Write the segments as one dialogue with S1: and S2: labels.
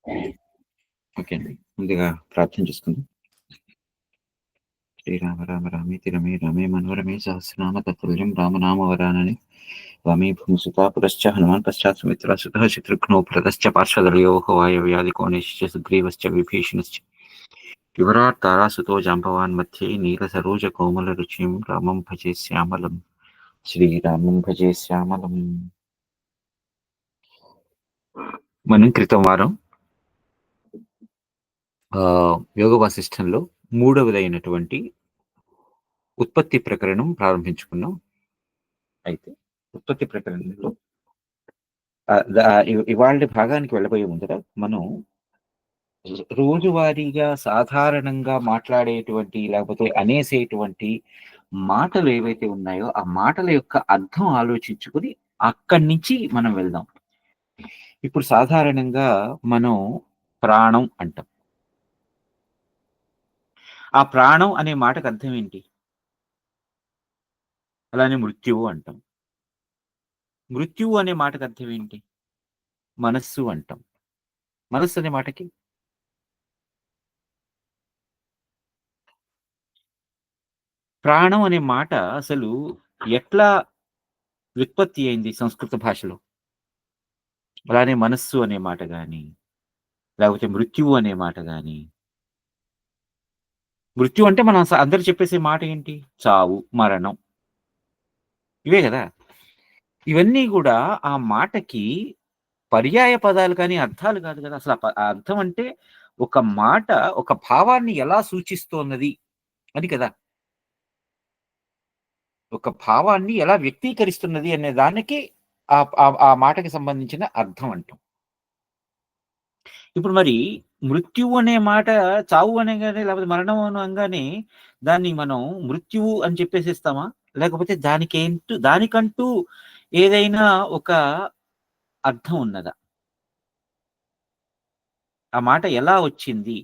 S1: Okay అండి. ముందుగా ప్రార్థన చేసుకుందాం. శ్రీరామ రామ రామేతి రమే రమే మనోరమే సహస్రనామ తత్తుల్యం రామనామవరాననే వామే భూమిసుతా పురశ్చ హనుమాన్ పశ్చాత్ సుమిత్రా సుతః శత్రుఘ్నో ప్రతశ్చ పార్శ్వదర్యోః వాయవ్యాధికోణేశ్చ సుగ్రీవశ్చ విభీషణశ్చ వివరాట్ తారాసుతో జాంబవాన్ మధ్యే నీలసరోజ కోమల రుచిం రామం భజే శ్యామలం శ్రీరామం భజే శ్యామలం. మనం క్రితం వారం యోగ వాసిష్టంలో మూడవదైనటువంటి ఉత్పత్తి ప్రకరణం ప్రారంభించుకున్నాం. అయితే ఉత్పత్తి ప్రకరణంలో ఇవాళ భాగానికి వెళ్ళబోయే ముందర మనం రోజువారీగా సాధారణంగా మాట్లాడేటువంటి లేకపోతే అనేసేటువంటి మాటలు ఏవైతే ఉన్నాయో ఆ మాటల యొక్క అర్థం ఆలోచించుకుని అక్కడి నుంచి మనం వెళ్దాం. ఇప్పుడు సాధారణంగా మనం ప్రాణం అంటాం. ఆ ప్రాణం అనే మాటకు అర్థం ఏంటి? అలానే మృత్యువు అంటాం. మృత్యువు అనే మాటకు అర్థం ఏంటి? మనస్సు అంటాం. మనస్సు అనే మాటకి ప్రాణం అనే మాట అసలు ఎట్లా వ్యుత్పత్తి అయింది సంస్కృత భాషలో? అలానే మనస్సు అనే మాట గాని, లేకపోతే మృత్యువు అనే మాట గాని, మృత్యు అంటే మనం అందరూ చెప్పేసే మాట ఏంటి? చావు, మరణం. ఇవే గదా! ఇవన్నీ గూడా ఆ మాటకి పర్యాయ పదాలు కానీ, అర్థాలు కాదు గదా! అసలు ఆ అర్థం అంటే ఒక మాట ఒక భావాన్ని ఎలా సూచిస్తోన్నది అని కదా! ఒక భావాన్ని ఎలా వ్యక్తీకరిస్తున్నది అనే దానికి ఆ మాటకి సంబంధించిన అర్థం అంటాం. ఇప్పుడు మరి మృత్యువు అనే మాట చావు అనగానే లేకపోతే మరణం అనంగానే దాన్ని మనం మృత్యువు అని చెప్పేసేస్తామా? లేకపోతే దానికంటూ ఏదైనా ఒక అర్థం ఉన్నదా? ఆ మాట ఎలా వచ్చింది?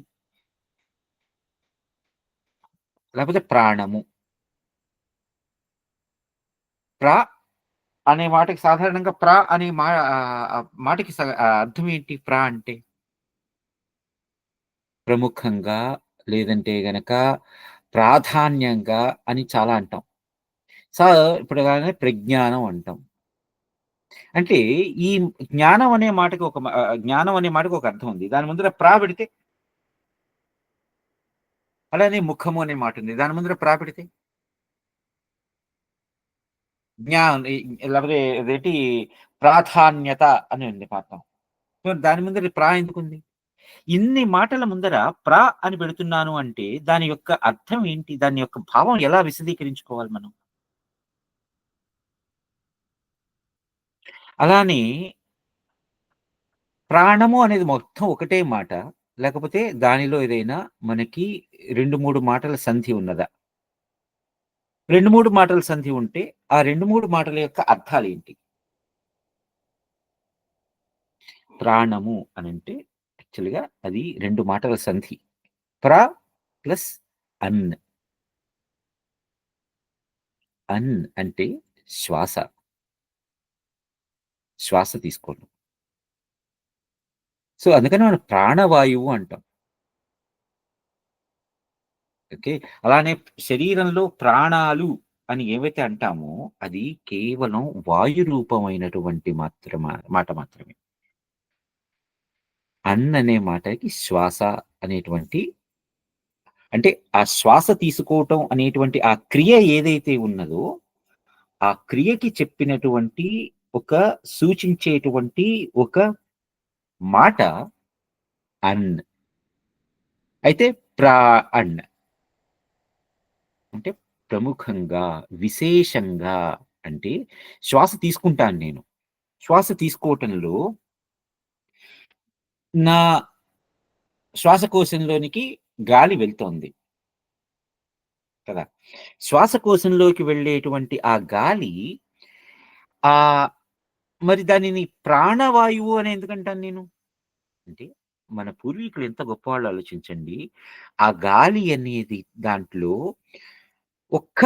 S1: లేకపోతే ప్రాణము. ప్ర అనే మాటకి సాధారణంగా అనే మాటకి అర్థం ఏంటి? అంటే ప్రముఖంగా లేదంటే గనక ప్రాధాన్యంగా అని చాలా అంటాం. సో, ఇప్పుడు అలానే ప్రజ్ఞానం అంటాం. అంటే ఈ జ్ఞానం అనే మాటకి ఒక అర్థం ఉంది. దాని ముందర పెడితే అలానే ముఖము అనే మాట ఉంది. దాని ముందర పెడితే ఈ లేకపోతే అదేంటి ప్రాధాన్యత అని ఉంది పాఠం. సో, దాని ముందర ఎందుకుంది? ఇన్ని మాటల ముందర అని పెడుతున్నాను అంటే దాని యొక్క అర్థం ఏంటి? దాని యొక్క భావం ఎలా విశదీకరించుకోవాలి మనం? అలానే ప్రాణము అనేది మొత్తం ఒకటే మాట. లేకపోతే దానిలో ఏదైనా మనకి 2, 3 మాటల సంధి ఉన్నదా? 2, 3 మాటల సంధి ఉంటే, ఆ 2, 3 మాటల యొక్క అర్థాలేంటి? ప్రాణము అనంటే యాక్చువల్‌గా అది 2 మాటల సంధి. ప్లస్ అన్. అన్ అంటే శ్వాస. శ్వాస తీసుకోవడం. సో, అందుకని మనం ప్రాణవాయువు అంటాం. ఓకే. అలానే శరీరంలో ప్రాణాలు అని ఏవైతే అంటామో, అది కేవలం వాయు రూపమైనటువంటి మాట మాత్రమే. అనే మాటకి శ్వాస అనేటువంటి అంటే ఆ శ్వాస తీసుకోవటం అనేటువంటి ఆ క్రియ ఏదైతే ఉన్నదో, ఆ క్రియకి చెప్పినటువంటి ఒక సూచించేటువంటి ఒక మాట అన్. అయితే అన్ అంటే ప్రముఖంగా, విశేషంగా అంటే శ్వాస తీసుకుంటాను నేను. శ్వాస తీసుకోవటంలో నా శ్వాసకోశంలోనికి గాలి వెళ్తోంది కదా! శ్వాసకోశంలోకి వెళ్ళేటువంటి ఆ గాలి ఆహ్, మరి దానిని ప్రాణవాయువు అని ఎందుకంటాను నేను? అంటే మన పూర్వీకులు ఎంత గొప్పవాళ్ళో ఆలోచించండి. ఆ గాలి అనేది దాంట్లో ఒక్క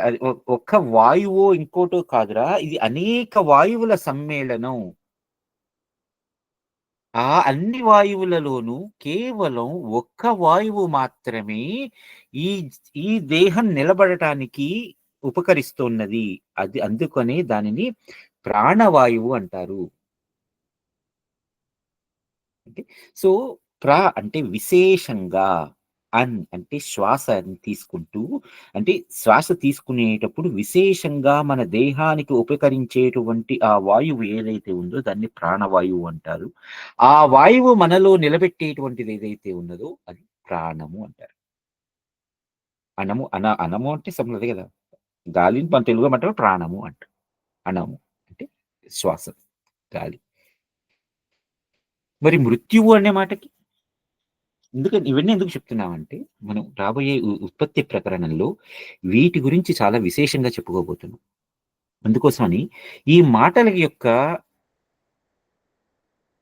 S1: అది ఒక్క వాయువో ఇంకోటో కాదురా! ఇది అనేక వాయువుల సమ్మేళనం. ఆ అన్ని వాయువులలోనూ కేవలం ఒక్క వాయువు మాత్రమే ఈ ఈ దేహం నిలబడటానికి ఉపకరిస్తున్నది. అది అందుకనే దానిని ప్రాణవాయువు అంటారు. అంటే సో, అంటే విశేషంగా, అంటే శ్వాసని తీసుకుంటూ, అంటే శ్వాస తీసుకునేటప్పుడు విశేషంగా మన దేహానికి ఉపకరించేటువంటి ఆ వాయువు ఏదైతే ఉందో దాన్ని ప్రాణవాయువు అంటారు. ఆ వాయువు మనలో నిలబెట్టేటువంటిది ఏదైతే ఉన్నదో అది ప్రాణము అంటారు. అనము అంటే అదే గదా! గాలిని మన తెలుగులో మాత్రం ప్రాణము అంటాం. అనము అంటే శ్వాస, గాలి. మరి మృత్యువు అనే మాటకి ఇవన్నీ ఎందుకు చెప్తున్నామంటే, మనం రాబోయే ఉత్పత్తి ప్రకరణంలో వీటి గురించి చాలా విశేషంగా చెప్పుకోబోతున్నాం. అందుకోసమని ఈ మాటల యొక్క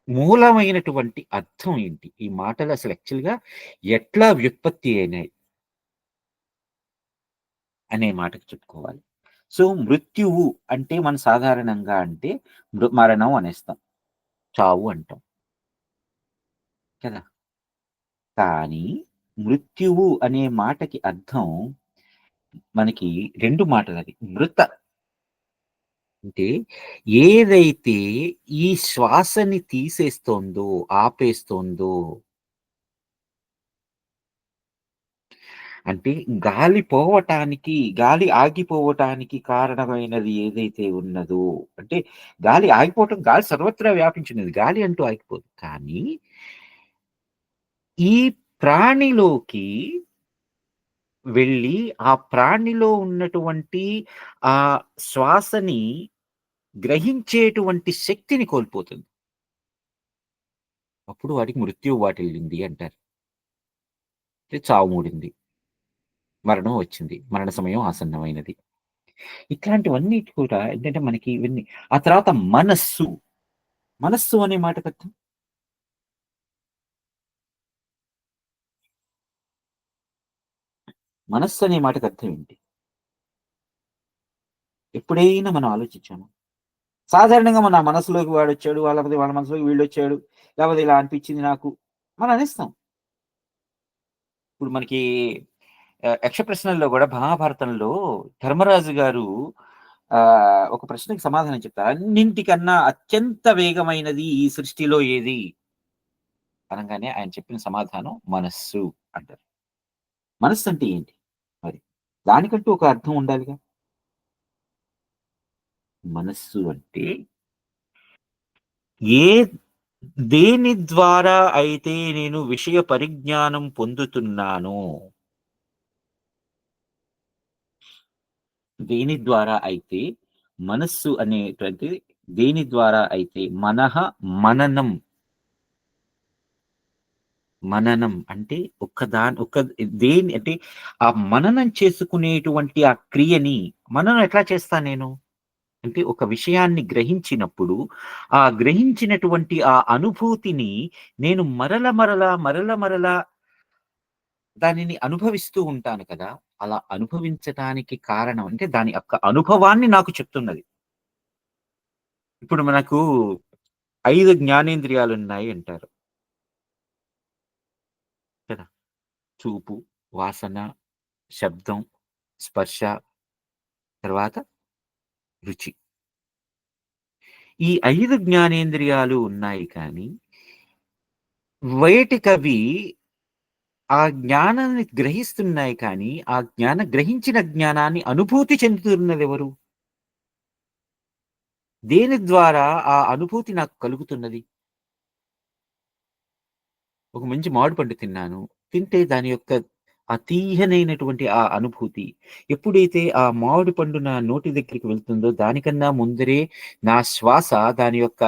S1: మూలమైనటువంటి అర్థం ఏంటి? ఈ మాటలు అసలు యాక్చువల్‌గా ఎట్లా వ్యుత్పత్తి అయినాయి అనే మాటకు చెప్పుకోవాలి. సో, మృత్యువు అంటే మనం సాధారణంగా అంటే మరణం అనేస్తాం. చావు అంటాం. కదా! కానీ మృత్యువు అనే మాటకి అర్థం మనకి 2 మాటలది. అంటే ఏదైతే ఈ శ్వాసని తీసేస్తోందో, ఆపేస్తోందో, అంటే గాలి ఆగిపోవటానికి కారణమైనది ఏదైతే ఉన్నదో, అంటే గాలి సర్వత్రా వ్యాపించినది. గాలి అంటూ ఆగిపోదు. కానీ ఈ ప్రాణిలోకి వెళ్ళి, ఆ ప్రాణిలో ఉన్నటువంటి ఆ శ్వాసని గ్రహించేటువంటి శక్తిని కోల్పోతుంది. అప్పుడు వాటికి మృత్యువు వాటిల్లింది అంటారు. అంటే చావు మూడింది. మరణం వచ్చింది. మరణ సమయం ఆసన్నమైనది. ఇట్లాంటివన్నీ కూడా ఏంటంటే మనకి ఇవన్నీ. ఆ తర్వాత మనస్సు. మనస్సు అనే మాటకర్థం మనస్సు అనే మాటకర్థం ఏంటి? ఎప్పుడైనా మనం ఆలోచించామా? సాధారణంగా మన మనసులోకి వాడొచ్చాడు, లేకపోతే వాళ్ళ మనసులోకి వీళ్ళొచ్చాడు, లేకపోతే ఇలా అనిపించింది నాకు. మనం అనేస్తాం. ఇప్పుడు మనకి యక్ష ప్రశ్నల్లో గూడా మహాభారతంలో ధర్మరాజు గారు ఒక ప్రశ్నకి సమాధానం చెప్తారు. అన్నింటికన్నా అత్యంత వేగమైనది ఈ సృష్టిలో ఏది? అనంగానే ఆయన చెప్పిన సమాధానం మనస్సు అంటారు. మనస్సు అంటే ఏంటి మరి? దానికంటూ ఒక అర్థం ఉండాలిగా. మనస్సు అంటే ఏ దేని ద్వారా అయితే నేను విషయ పరిజ్ఞానం పొందుతున్నానో, దేని ద్వారా అయితే మనస్సు అనేటువంటిది దేని ద్వారా అయితే మననం, మననం అంటే ఒక దేని అంటే ఆ మననం చేసుకునేటువంటి ఆ క్రియని మననం ఎట్లా చేస్తా నేను? అంటే ఒక విషయాన్ని గ్రహించినప్పుడు, ఆ గ్రహించినటువంటి ఆ అనుభూతిని నేను మరల దానిని అనుభవిస్తూ ఉంటాను కదా! అలా అనుభవించటానికి కారణం అంటే దాని యొక్క అనుభవాన్ని నాకు చెప్తున్నది. ఇప్పుడు మనకు 5 జ్ఞానేంద్రియాలున్నాయి అంటారు కదా! చూపు, వాసన, శబ్దం, స్పర్శ, తర్వాత రుచి. ఈ 5 జ్ఞానేంద్రియాలు ఉన్నాయి కానీ, వేటికవి ఆ జ్ఞానాన్ని గ్రహిస్తున్నాయి కానీ, గ్రహించిన జ్ఞానాన్ని అనుభూతి చెందుతున్నదెవరు? దేని ద్వారా ఆ అనుభూతి నాకు కలుగుతున్నది? ఒక మంచి మామిడి పండు తిన్నాను. తింటే దాని యొక్క ఆ తీయనైనటువంటి ఆ అనుభూతి, ఎప్పుడైతే ఆ మామిడి పండు నా నోటి దగ్గరికి వెళ్తుందో, దానికన్నా ముందరే నా శ్వాస దాని యొక్క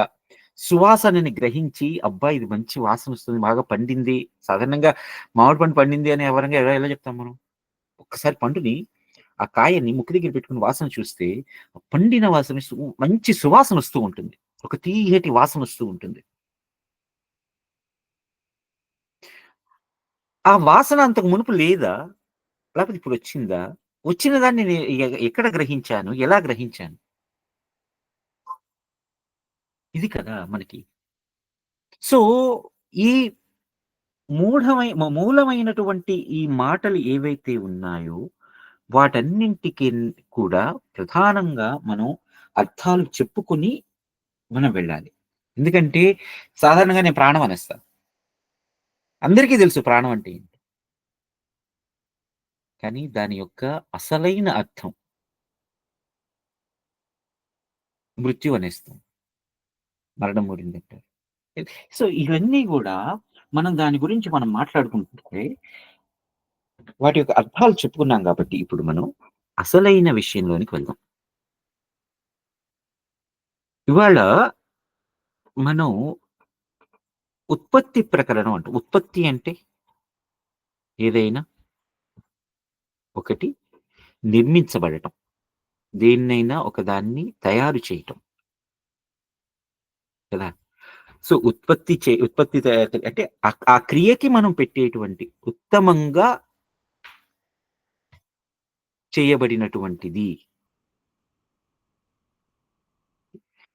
S1: సువాసనని గ్రహించి, అబ్బా! ఇది మంచి వాసనొస్తుంది, బాగా పండింది. సాధారణంగా మామిడి పండు పండింది అని ఎవరంగా ఎలా ఎలా చెప్తాం మనం? ఒక్కసారి పండుని, ఆ కాయని ముక్కు దగ్గర పెట్టుకొని వాసన చూస్తే, ఆ పండిన వాసన మంచి సువాసనొస్తూ ఉంటుంది. ఒక తీయటి వాసనొస్తూ ఉంటుంది. ఆ వాసన అంతకు మునుపు లేదా? లేకపోతే ఇప్పుడొచ్చిందా? వచ్చిన దాన్ని ఎక్కడ గ్రహించాను? ఎలా గ్రహించాను? ఇది కదా మనకి. సో, ఈ మూలమైనటువంటి ఈ మాటలు ఏవైతే ఉన్నాయో, వాటన్నింటికి కూడా ప్రధానంగా మనం అర్థాలు చెప్పుకొని మనం వెళ్ళాలి. ఎందుకంటే సాధారణంగా నేను ప్రాణం అనేస్తా. అందరికీ తెలుసు ప్రాణం అంటే ఏంటి. కానీ దాని యొక్క అసలైన అర్థం మృత్యు అనేస్తాం. మరణం గురిందంటారు. సో, ఇవన్నీ గూడా మనం దాని గురించి మనం మాట్లాడుకుంటుంటే వాటి యొక్క అర్థాలు చెప్పుకున్నాం గాబట్టి ఇప్పుడు మనం అసలైన విషయంలోనికి వెళ్దాం. ఇవాళ మనం ఉత్పత్తి ప్రకరణం అంటాం. ఉత్పత్తి అంటే ఏదైనా ఒకటి నిర్మించబడటం. దేన్నైనా ఒకదాన్ని తయారు చేయటం కదా! సో, ఉత్పత్తి అంటే ఆ క్రియకి మనం పెట్టేటువంటి ఉత్తమంగా చేయబడినటువంటిది.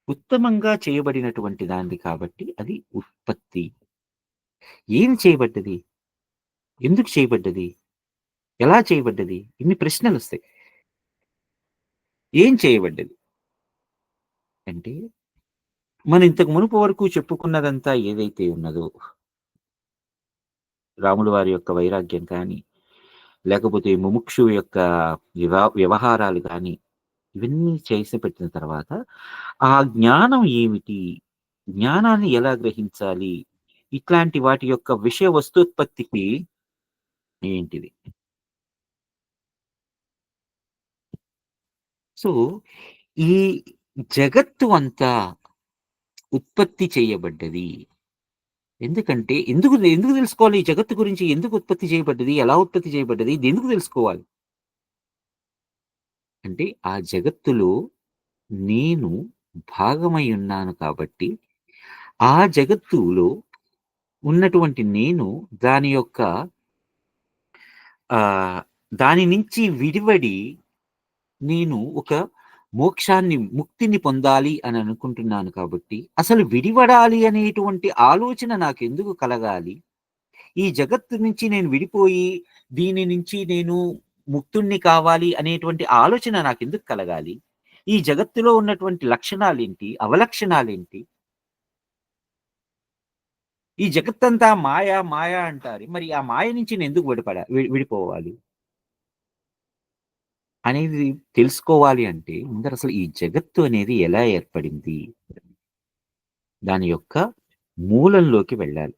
S1: ఉత్తమంగా చేయబడినటువంటి దానిది కాబట్టి అది ఉత్పత్తి. ఏం చేయబడ్డది? ఎందుకు చేయబడ్డది? ఎలా చేయబడ్డది? ఇన్ని ప్రశ్నలొస్తాయి. ఏం చేయబడ్డది? అంటే మనం ఇంతకు మునుపు వరకు చెప్పుకున్నదంతా ఏదైతే ఉన్నదో, రాముల వారి యొక్క వైరాగ్యం కానీ, లేకపోతే ముముక్షువు యొక్క వ్యవహారాలు గాని, ఇవన్నీ చేసి పెట్టిన తర్వాత, ఆ జ్ఞానం ఏమిటి? జ్ఞానాన్ని ఎలా గ్రహించాలి? ఇట్లాంటి వాటి యొక్క విషయ వస్తోత్పత్తికి ఏంటిది? సో, ఈ జగత్తు అంతా ఉత్పత్తి చేయబడ్డది. ఎందుకంటే ఎందుకు తెలుసుకోవాలి? ఈ జగత్తు గురించి ఎందుకు ఉత్పత్తి చేయబడ్డది? ఎలా ఉత్పత్తి చేయబడ్డది? ఇది ఎందుకు తెలుసుకోవాలి? అంటే ఆ జగత్తులో నేను భాగమై ఉన్నాను కాబట్టి, ఆ జగత్తులో ఉన్నటువంటి నేను దాని యొక్క ఆహ్, దాని నుంచి విడివడి నేను ఒక ముక్తిని పొందాలి అని అనుకుంటున్నాను కాబట్టి, అసలు విడివడాలి అనేటువంటి ఆలోచన నాకెందుకు కలగాలి? ఈ జగత్తు నుంచి నేను విడిపోయి, దీని నుంచి నేను ముక్తుణ్ణి కావాలి అనేటువంటి ఆలోచన నాకెందుకు కలగాలి? ఈ జగత్తులో ఉన్నటువంటి లక్షణాలేంటి? అవలక్షణాలేంటి? ఈ జగత్తంతా మాయ, మాయ అంటారు. మరి ఆ మాయ నుంచి నేనెందుకు విడిపోవాలి? అనేది తెలుసుకోవాలి అంటే ముందర అసలు ఈ జగత్తు అనేది ఎలా ఏర్పడింది? దాని యొక్క మూలంలోకి వెళ్ళాలి.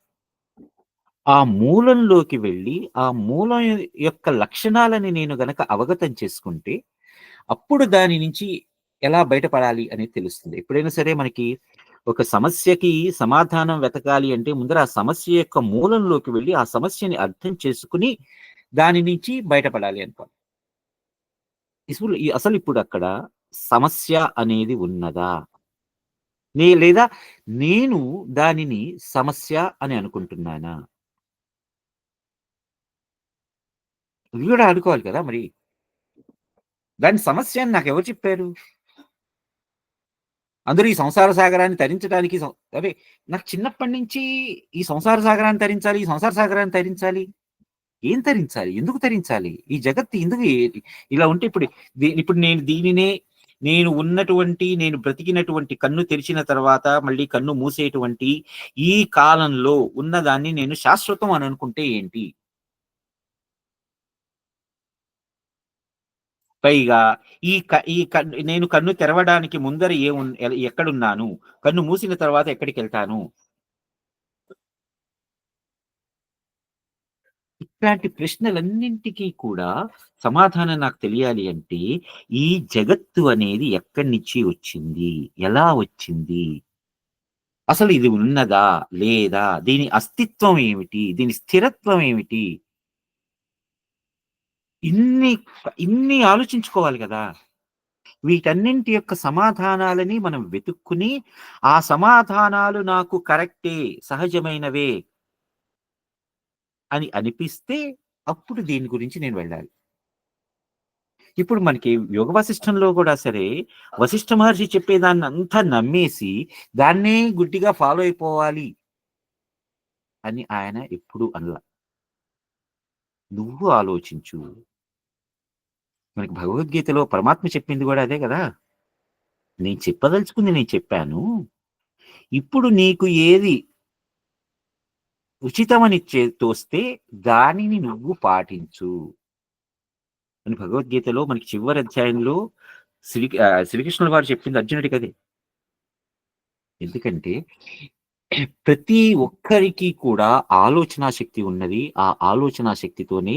S1: ఆ మూలంలోకి వెళ్ళి, ఆ మూలం యొక్క లక్షణాలని నేను గనక అవగతం చేసుకుంటే, అప్పుడు దాని నుంచి ఎలా బయటపడాలి అనేది తెలుస్తుంది. ఎప్పుడైనా సరే మనకి ఒక సమస్యకి సమాధానం వెతకాలి అంటే ముందర ఆ సమస్య యొక్క మూలంలోకి వెళ్ళి, ఆ సమస్యని అర్థం చేసుకొని, దాని నుంచి బయటపడాలి అనుకోవాలి. అసలిప్పుడు అక్కడ సమస్య అనేది ఉన్నదా? లేదా నేను దానిని సమస్య అని అనుకుంటున్నానా? ఇవి గూడా ఆడుకోవాలి కదా మరి. దాని సమస్య అని నాకెవరు చెప్పారు? అందరూ ఈ సంసార సాగరాన్ని తరించడానికి అదే నాకు చిన్నప్పటి నుంచి ఈ సంసార సాగరాన్ని తరించాలి, ఈ సంసార సాగరాన్ని తరించాలి. ఏం తరించాలి? ఎందుకు తరించాలి? ఈ జగత్తు ఎందుకు ఇలా ఉంటే ఇప్పుడు నేను దీనినే నేను బ్రతికినటువంటి కన్ను తెరిచిన తర్వాత మళ్ళీ కన్ను మూసేటువంటి ఈ కాలంలో ఉన్నదాన్ని నేను శాశ్వతం అని అనుకుంటే ఏంటి? పైగా నేను కన్ను తెరవడానికి ముందర ఎక్కడున్నాను? కన్ను మూసిన తర్వాత ఎక్కడికెళ్తాను? ఇట్లాంటి ప్రశ్నలన్నింటికి కూడా సమాధానం నాకు తెలియాలి అంటే, ఈ జగత్తు అనేది ఎక్కడి నుంచి వచ్చింది? ఎలా వచ్చింది? అసలు ఇది ఉన్నదా? లేదా? దీని అస్తిత్వం ఏమిటి? దీని స్థిరత్వం ఏమిటి? ఇన్ని ఇన్ని ఆలోచించుకోవాలి గదా! వీటన్నింటి యొక్క సమాధానాలని మనం వెతుక్కుని, ఆ సమాధానాలు నాకు కరెక్టే, సహజమైనవే అని అనిపిస్తే, అప్పుడు దీని గురించి నేను వెళ్ళాలి. ఇప్పుడు మనకి యోగ వాసిష్టంలో గూడా సరే, వశిష్ఠ మహర్షి చెప్పేదాన్నంతా నమ్మేసి, దాన్నే గుడ్డిగా ఫాలో అయిపోవాలి అని ఆయన ఎప్పుడు అనలా. నువ్వు ఆలోచించు. మనకి భగవద్గీతలో పరమాత్మ చెప్పింది కూడా అదే కదా! నేను చెప్పదలుచుకుంది నేను చెప్పాను. ఇప్పుడు నీకు ఏది ఉచితమని తోస్తే దానిని నువ్వు పాటించు అని భగవద్గీతలో మనకి చివరి అధ్యాయంలో శ్రీకృష్ణుల వారు చెప్పింది అర్జునుడికి అదే. ఎందుకంటే ప్రతి ఒక్కరికి కూడా ఆలోచనా శక్తి ఉన్నది. ఆ ఆలోచనా శక్తితోనే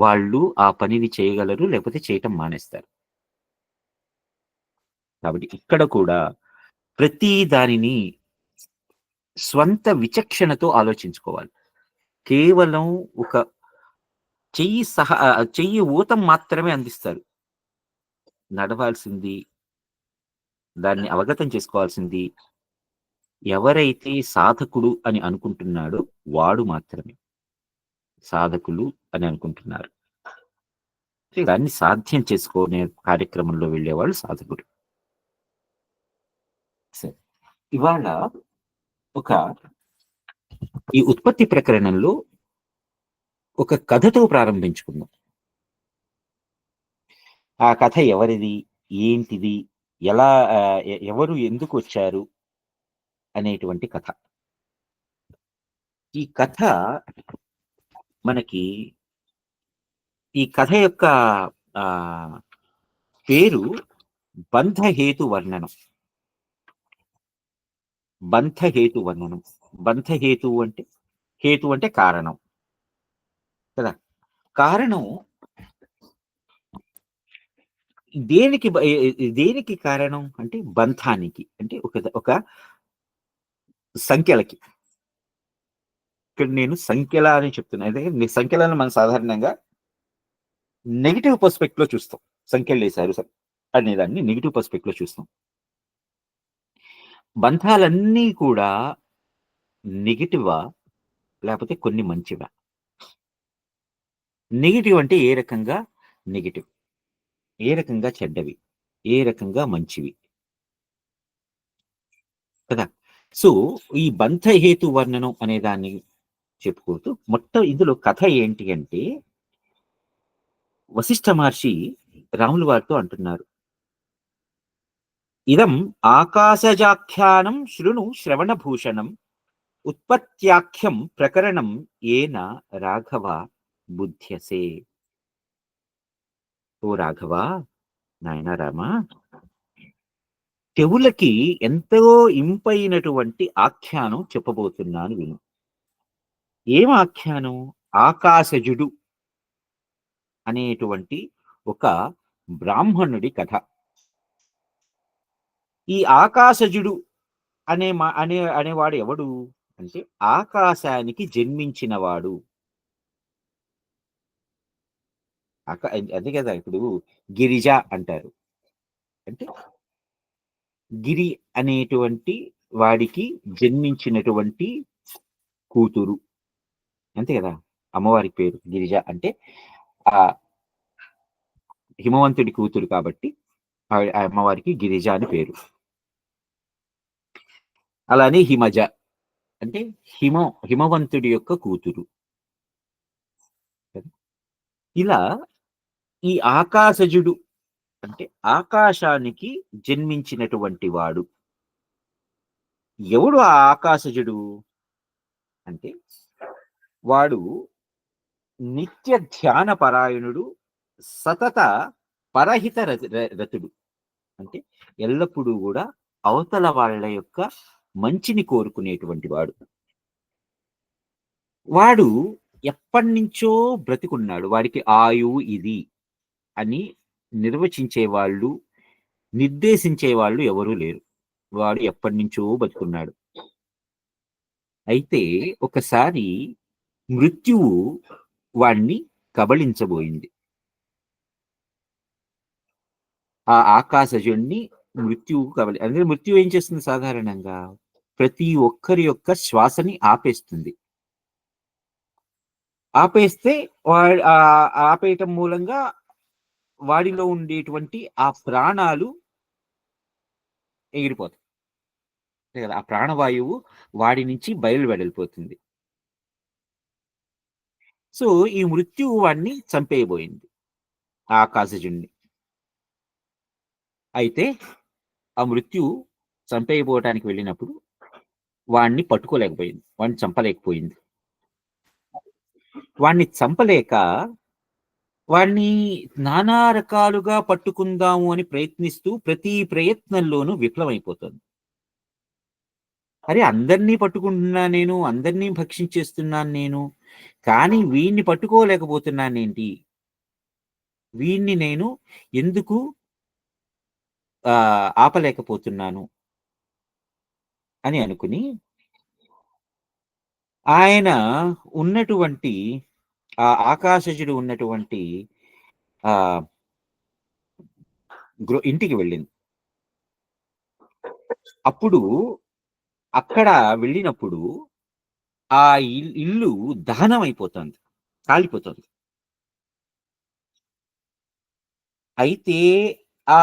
S1: వాళ్ళు ఆ పనిని చేయగలరు, లేకపోతే చేయటం మానేస్తారు. కాబట్టి ఇక్కడ కూడా ప్రతి దానిని స్వంత విచక్షణతో ఆలోచించుకోవాలి. కేవలం ఒక చెయ్యి ఊతం మాత్రమే అందిస్తారు. నడవాల్సింది, దాన్ని అవగతం చేసుకోవాల్సింది ఎవరైతే సాధకుడు అని అనుకుంటున్నాడో వాడు మాత్రమే. సాధకులు అని అనుకుంటున్నారు. దాన్ని సాధ్యం చేసుకునే కార్యక్రమంలో వెళ్ళేవాళ్ళు సాధకుడు. సరే. ఇవాళ ఒక ఈ ఉత్పత్తి ప్రకరణంలో ఒక కథతో ప్రారంభించుకుందాం. ఆ కథ ఎవరిది? ఏంటిది? ఎలా ఎవరు ఎందుకు వచ్చారు? అనేటువంటి కథ. ఈ కథ మనకి ఈ కథ యొక్క పేరు బంధహేతు వర్ణనం. బంధహేతు వర్ణనం. బంధహేతు అంటే హేతు అంటే కారణం కదా. కారణం దేనికి కారణం అంటే బంధానికి, అంటే ఒక సంఖ్యలకి. ఇక్కడ నేను సంఖ్యల అని చెప్తున్నా. అయితే సంఖ్యలను మనం సాధారణంగా నెగిటివ్ పర్స్పెక్ట్ లో చూస్తాం. సంఖ్యలు వేశారు సార్ అనేదాన్ని నెగిటివ్ పర్స్పెక్ట్ లో చూస్తాం. బంధాలన్నీ కూడా నెగిటివా లేకపోతే కొన్ని మంచివా? నెగిటివ్ అంటే ఏ రకంగా నెగిటివ్, ఏ రకంగా చెడ్డవి, ఏ రకంగా మంచివి కదా. సో ఈ బంధహేతు వర్ణనం అనే దాన్ని చెప్పుకుంటూ ఇందులో కథ ఏంటి అంటే, వశిష్ఠ మహర్షి రాముల వారితో అంటున్నారు, ఇదం ఆకాశజాఖ్యానం శృణు శ్రవణభూషణం ఉత్పత్త్యాఖ్యం ప్రకరణం ఏన రాఘవ బుధ్యసే. ఓ రాఘవ, నాయన రామ, చెవులకి ఎంతో ఇంపైనటువంటి ఆఖ్యానం చెప్పబోతున్నాను విను. ఏం ఆఖ్యానం? ఆకాశజుడు అనేటువంటి ఒక బ్రాహ్మణుడి కథ. ఈ ఆకాశజుడు అనేవాడు ఎవడు అంటే ఆకాశానికి జన్మించినవాడు. అదే కదా ఇప్పుడు గిరిజ అంటారు, అంటే గిరి అనేటువంటి వాడికి జన్మించినటువంటి కూతురు, అంతే కదా. అమ్మవారి పేరు గిరిజ అంటే ఆ హిమవంతుడి కూతురు కాబట్టి ఆ అమ్మవారికి గిరిజ అని పేరు. అలానే హిమజ అంటే హిమవంతుడి యొక్క కూతురు. ఇలా ఈ ఆకాశజుడు అంటే ఆకాశానికి జన్మించినటువంటి వాడు. ఎవడు ఆ ఆకాశజుడు అంటే వాడు నిత్య ధ్యాన పరాయణుడు, సతత పరహిత రతుడు. అంటే ఎల్లప్పుడూ కూడా అవతల వాళ్ళ యొక్క మంచిని కోరుకునేటువంటి వాడు. వాడు ఎప్పటి నుంచో బ్రతికున్నాడు. వాడికి ఆయువు ఇది అని నిర్వచించే వాళ్ళు, నిర్దేశించే వాళ్ళు ఎవరూ లేరు. వాడు ఎప్పటి నుంచో బతుకున్నాడు. అయితే ఒకసారి మృత్యువు వాణ్ణి కబళించబోయింది. ఆ ఆకాశజుణ్ణి మృత్యువు అంటే మృత్యు ఏం చేస్తుంది? సాధారణంగా ప్రతి ఒక్కరి యొక్క శ్వాసని ఆపేస్తుంది. ఆపేస్తే ఆపేయటం మూలంగా వాడిలో ఉండేటువంటి ఆ ప్రాణాలు ఎగిరిపోతాయి కదా. ఆ ప్రాణవాయువు వాడి నుంచి బయలువెడలిపోతుంది. సో, ఈ మృత్యువు వాడిని చంపేయబోయింది. ఆ ఆకాశజుడిని. అయితే ఆ మృత్యువు చంపేయబోవటానికి వెళ్ళినప్పుడు వాడిని పట్టుకోలేకపోయింది. వాడిని చంపలేకపోయింది. వాడిని చంపలేక వాడిని నానా రకాలుగా పట్టుకుందాము అని ప్రయత్నిస్తూ ప్రతి ప్రయత్నంలోనూ విఫలమైపోతుంది. అరే! అందరిని పట్టుకుంటున్నా నేను, అందరిని భక్షించేస్తున్నాను నేను. కానీ వీడిని పట్టుకోలేకపోతున్నానేంటి? వీడిని నేను ఎందుకు ఆపలేకపోతున్నాను అని అనుకుని, ఆయన ఉన్నటువంటి ఆకాశజుడు ఉన్నటువంటి ఆహ్, ఇంటికి వెళ్ళింది. అప్పుడు అక్కడ వెళ్ళినప్పుడు ఆ ఇల్లు దహనమైపోతుంది. కాలిపోతుంది. అయితే ఆ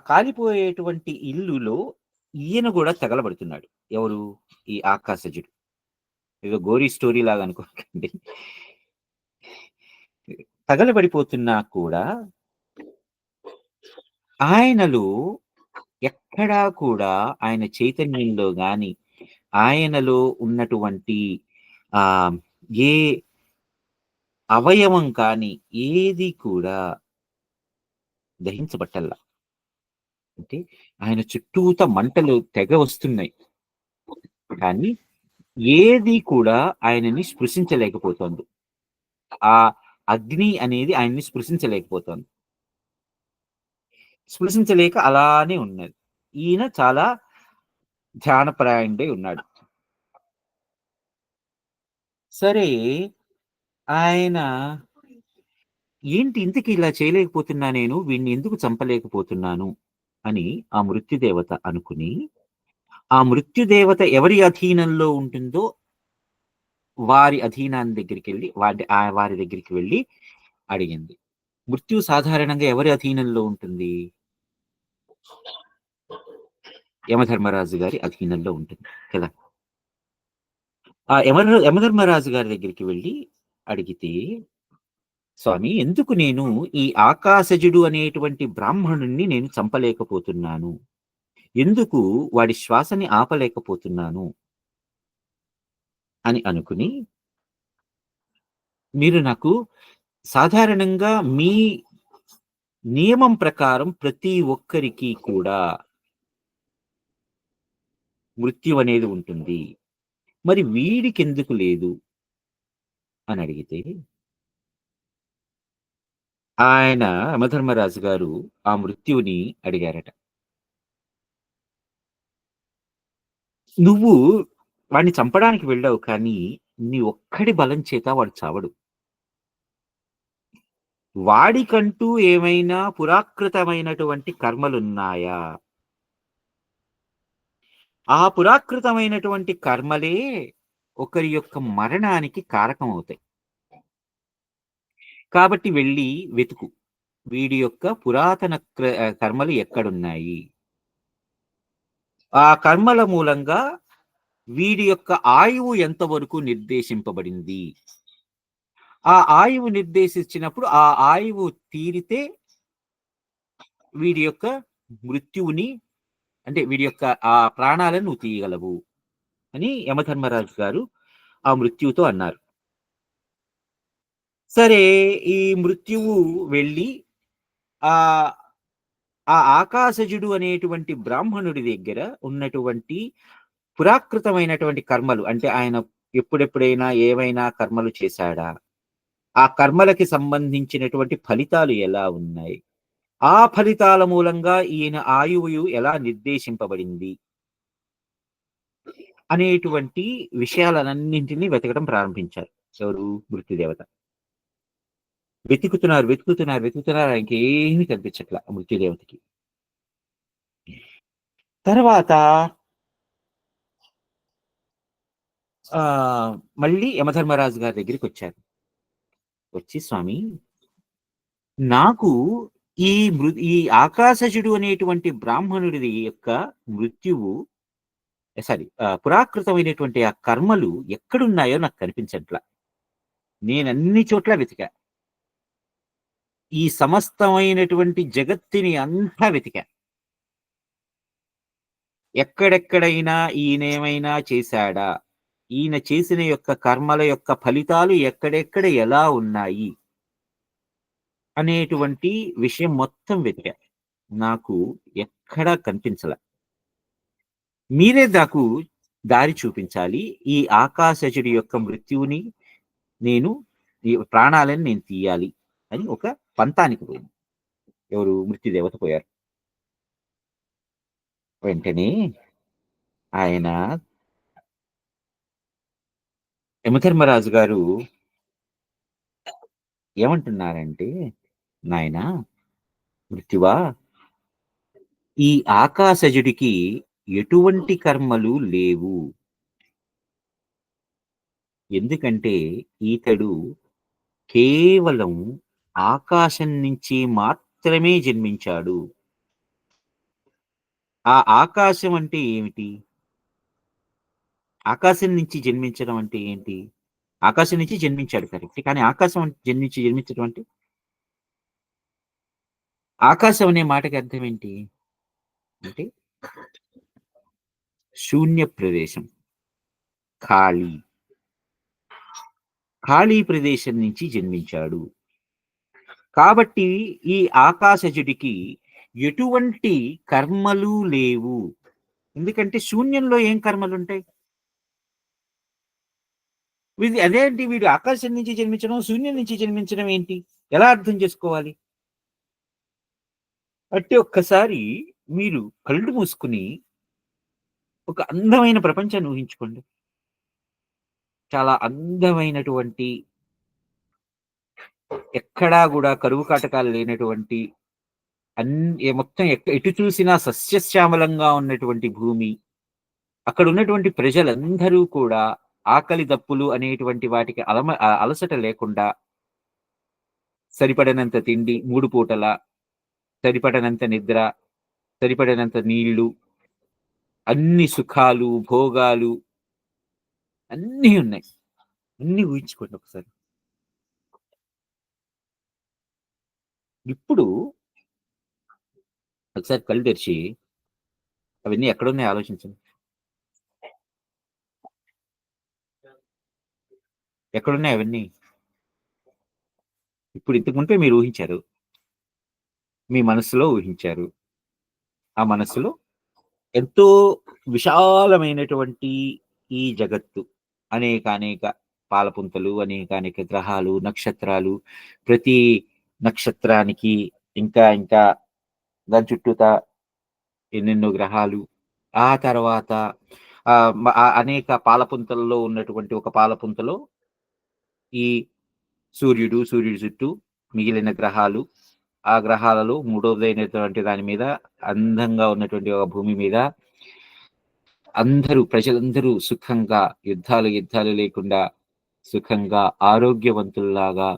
S1: కాలిపోయేటువంటి ఇల్లులో ఈయన గూడా తగలబడుతున్నాడు. ఎవరు? ఈ ఆకాశజుడు. ఏదో గోరి స్టోరీ లాగా అనుకోకండి. తగలబడిపోతున్నా కూడా ఆయనలో ఎక్కడా కూడా ఆయన చైతన్యంలో గాని, ఆయనలో ఉన్నటువంటి ఆహ్, ఏ అవయవం కానీ ఏది కూడా దహించబట్టల్లా. అంటే ఆయన చుట్టూతా మంటలు తెగ వస్తున్నాయి. కానీ ఏది కూడా ఆయనని స్పృశించలేకపోతోంది. ఆ అగ్ని అనేది ఆయన్ని స్పృశించలేకపోతోంది. స్పృశించలేక అలానే ఉన్నది. ఈయన చాలా ధ్యానపరాయణుడై ఉన్నాడు. సరే ఆయన ఏంటి ఇంతకి ఇలా చేయలేకపోతున్నా నేను, వీడిని ఎందుకు చంపలేకపోతున్నాను అని ఆ మృత్యుదేవత అనుకుని, ఆ మృత్యుదేవత ఎవరి అధీనంలో ఉంటుందో వారి అధీనాన్ని దగ్గరికెళ్ళి వారి దగ్గరికి వెళ్లి అడిగింది. మృత్యువు సాధారణంగా ఎవరి అధీనంలో ఉంటుంది? యమధర్మరాజు గారి అధీనంలో ఉంటుంది కదా! ఆ యమధర్మరాజు గారి దగ్గరికి వెళ్లి అడిగితే, "స్వామి ఎందుకు నేను ఈ ఆకాశజుడు అనేటువంటి బ్రాహ్మణుడిని నేను చంపలేకపోతున్నాను? ఎందుకు వాడి శ్వాసని ఆపలేకపోతున్నాను?" అని అనుకుని, "మీరు నాకు సాధారణంగా మీ నియమం ప్రకారం ప్రతి ఒక్కరికి కూడా మృత్యువనేది ఉంటుంది. మరి వీడికెందుకు లేదు?" అని అడిగితే, ఆయన యమధర్మరాజు గారు ఆ మృత్యువుని అడిగారట. "నువ్వు వాడిని చంపడానికి వెళ్ళావు కానీ, నీ ఒక్కడి బలం చేత వాడు చావడు. వాడికంటూ ఏమైనా పురాకృతమైనటువంటి కర్మలున్నాయా? ఆ పురాకృతమైనటువంటి కర్మలే ఒకరి యొక్క మరణానికి కారకమవుతాయి. కాబట్టి వెళ్లి వెతుకు. వీడి యొక్క పురాతన కర్మలు ఎక్కడున్నాయి? ఆ కర్మల మూలంగా వీడి యొక్క ఆయువు ఎంతవరకు నిర్దేశింపబడింది? ఆ ఆయువు నిర్దేశించినప్పుడు ఆ ఆయువు తీరితే వీడి యొక్క మృత్యువుని అంటే వీడి యొక్క ఆ ప్రాణాలను నువ్వు తీయగలవు" అని యమధర్మరాజు గారు ఆ మృత్యువుతో అన్నారు. సరే ఈ మృత్యువు వెళ్ళి ఆహ్, ఆ ఆకాశజుడు అనేటువంటి బ్రాహ్మణుడి దగ్గర ఉన్నటువంటి పురాకృతమైనటువంటి కర్మలు అంటే ఆయన ఎప్పుడెప్పుడైనా ఏవైనా కర్మలు చేశాడా? ఆ కర్మలకి సంబంధించినటువంటి ఫలితాలు ఎలా ఉన్నాయి? ఆ ఫలితాల మూలంగా ఈయన ఆయువు ఎలా నిర్దేశింపబడింది? అనేటువంటి విషయాలనన్నింటిని వెతకడం ప్రారంభించారు. ఎవరు? మృత్యుదేవత. వెతుకుతున్నారు. ఆయనకేమి కనిపించట్ల మృత్యుదేవతకి. తర్వాత మళ్ళీ యమధర్మరాజు గారి దగ్గరికొచ్చారు. వచ్చి "స్వామి, నాకు ఈ ఆకాశజుడు అనేటువంటి బ్రాహ్మణుడి యొక్క మృత్యువు సారీ పురాకృతమైనటువంటి ఆ కర్మలు ఎక్కడున్నాయో నాకు కనిపించట్ల. నేనన్ని చోట్ల వెతికా. ఈ సమస్తమైనటువంటి జగత్తుని అంతా వెతికా. ఎక్కడెక్కడైనా ఈయనేమైనా చేశాడా? ఈయన చేసిన యొక్క కర్మల యొక్క ఫలితాలు ఎక్కడెక్కడ ఎలా ఉన్నాయి? అనేటువంటి విషయం మొత్తం వెతికా. నాకు ఎక్కడా కనిపించలా. మీరే నాకు దారి చూపించాలి. ఈ ఆకాశజుడి యొక్క మృత్యువుని నేను ఈ ప్రాణాలను నేను తీయాలి అని ఒక పంతానికి పోయింది. ఎవరు? మృత్యుదేవత పోయారు. వెంటనే ఆయన యమధర్మరాజు గారు ఏమంటున్నారంటే, "నాయనా మృత్యువా, ఈ ఆకాశజుడికి ఎటువంటి కర్మలు లేవు. ఎందుకంటే ఈతడు కేవలం ఆకాశం నుంచి మాత్రమే జన్మించాడు." ఆ ఆకాశం అంటే ఏమిటి? ఆకాశం నుంచి జన్మించడం అంటే ఏంటి? ఆకాశం నుంచి జన్మించాడు కరెక్టే. కానీ ఆకాశం జన్మించడం అంటే ఆకాశం అనే మాటకి అర్థం ఏంటి? అంటే శూన్య ప్రదేశం. ఖాళీ. ఖాళీ ప్రదేశం నుంచి జన్మించాడు. కాబట్టి ఈ ఆకాశజుడికి ఎటువంటి కర్మలు లేవు. ఎందుకంటే శూన్యంలో ఏం కర్మలుంటాయి? అదేంటి వీడు ఆకాశం నుంచి జన్మించడం, శూన్యం నుంచి జన్మించడం ఏంటి? ఎలా అర్థం చేసుకోవాలి? అంటే ఒక్కసారి మీరు కళ్ళు మూసుకుని ఒక అందమైన ప్రపంచాన్ని ఊహించుకోండి. చాలా అందమైనటువంటి, ఎక్కడా గూడా కరువు కాటకాలు లేనటువంటి, మొత్తం ఎటు చూసినా సస్యశ్యామలంగా ఉన్నటువంటి భూమి. అక్కడ ఉన్నటువంటి ప్రజలందరూ కూడా ఆకలి దప్పులు అనేటువంటి వాటికి అలసట లేకుండా సరిపడనంత తిండి, 3 పూటల, సరిపడనంత నిద్ర, సరిపడనంత నీళ్లు, అన్ని సుఖాలు, భోగాలు అన్నీ ఉన్నాయి. అన్నీ ఊహించుకోండి ఒకసారి. ఇప్పుడు ఒకసారి కళ్ళు తెరిచి అవన్నీ ఎక్కడున్నాయో ఆలోచించండి. ఎక్కడున్నాయి అవన్నీ? ఇప్పుడు ఇంతకు మునుపే మీరు ఊహించారు. మీ మనస్సులో ఊహించారు. ఆ మనస్సులో ఎంతో విశాలమైనటువంటి ఈ జగత్తు, అనేకానేక పాలపుంతలు, అనేకానేక గ్రహాలు, నక్షత్రాలు, ప్రతి నక్షత్రానికి ఇంకా ఇంకా దాని చుట్టూతా ఎన్నెన్నో గ్రహాలు. ఆ తర్వాత అనేక పాలపుంతల్లో ఉన్నటువంటి ఒక పాలపుంతలో ఈ సూర్యుడి చుట్టూ మిగిలిన గ్రహాలు, ఆ గ్రహాలలో మూడవదైనటువంటి దాని మీద అందంగా ఉన్నటువంటి ఒక భూమి మీద ప్రజలందరూ సుఖంగా, యుద్ధాలు లేకుండా సుఖంగా ఆరోగ్యవంతుల్లాగా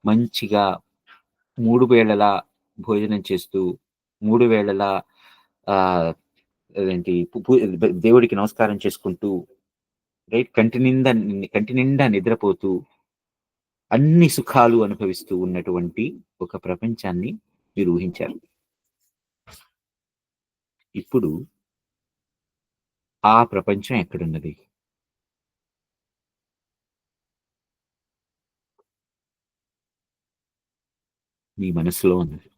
S1: మంచిగా 3 వేళలా భోజనం చేస్తూ, 3 వేళలా ఆహ్, అదేంటి దేవుడికి నమస్కారం చేసుకుంటూ, రైట్, కంటి నిండా నిద్రపోతూ, అన్ని సుఖాలు అనుభవిస్తూ ఉన్నటువంటి ఒక ప్రపంచాన్ని మీరు ఊహించారు. ఇప్పుడు ఆ ప్రపంచం ఎక్కడున్నది? మీ మనస్సులో ఉన్నది.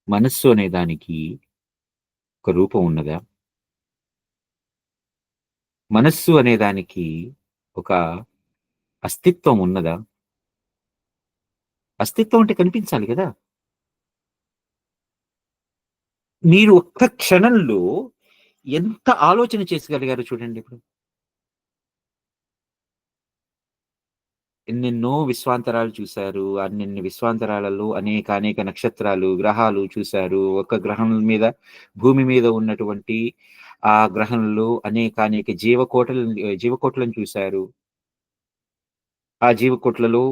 S1: మనస్సు అనే దానికి ఒక రూపం ఉన్నదా? మనస్సు అనే దానికి ఒక అస్తిత్వం ఉన్నదా? అస్తిత్వం అంటే కనిపించాలి గదా! మీరు ఒక్క క్షణంలో ఎంత ఆలోచన చేసగలిగారో చూడండి ఇప్పుడు. ఎన్నెన్నో విశ్వాంతరాలు చూసారు. అన్నెన్ని విశ్వాంతరాలలో అనేక నక్షత్రాలు, గ్రహాలు చూసారు. ఒక గ్రహం మీద, భూమి మీద ఉన్నటువంటి ఆ గ్రహంలో అనేకానేక జీవకోట్లను చూసారు. ఆ జీవకోట్లలో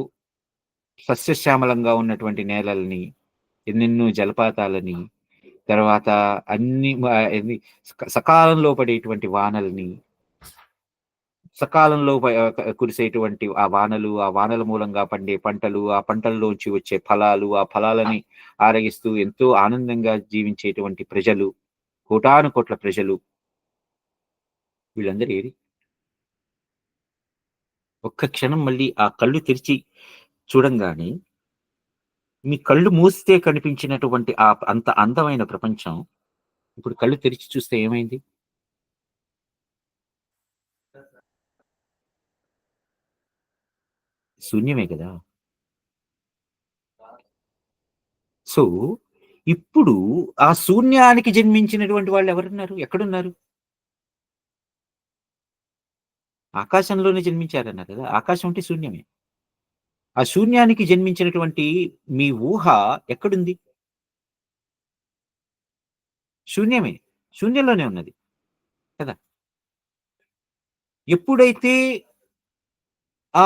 S1: సస్యశ్యామలంగా ఉన్నటువంటి నేలల్ని, ఎన్నెన్నో జలపాతాలని, తర్వాత అన్ని సకాలంలో పడేటువంటి వానల్ని, సకాలంలో కురిసేటువంటి ఆ వానలు, ఆ వానల మూలంగా పండే పంటలు, ఆ పంటల్లోంచి వచ్చే ఫలాలు, ఆ ఫలాలని ఆరగిస్తూ ఎంతో ఆనందంగా జీవించేటువంటి ప్రజలు, కోటాను కోట్ల ప్రజలు వీళ్ళందరూ ఏరి ఒక్క క్షణం మళ్ళీ ఆ కళ్ళు తెరిచి చూడంగానే, మీ కళ్ళు మూస్తే కనిపించినటువంటి అంత అందమైన ప్రపంచం, ఇప్పుడు కళ్ళు తెరిచి చూస్తే ఏమైంది? శూన్యమే గదా! సో, ఇప్పుడు ఆ శూన్యానికి జన్మించినటువంటి వాళ్ళెవరున్నారు? ఎక్కడున్నారు? ఆకాశంలోనే జన్మించారన్నారు కదా! ఆకాశం అంటే శూన్యమే. ఆ శూన్యానికి జన్మించినటువంటి మీ ఊహ ఎక్కడుంది? శూన్యమే. శూన్యంలోనే ఉన్నది కదా! ఎప్పుడైతే ఆ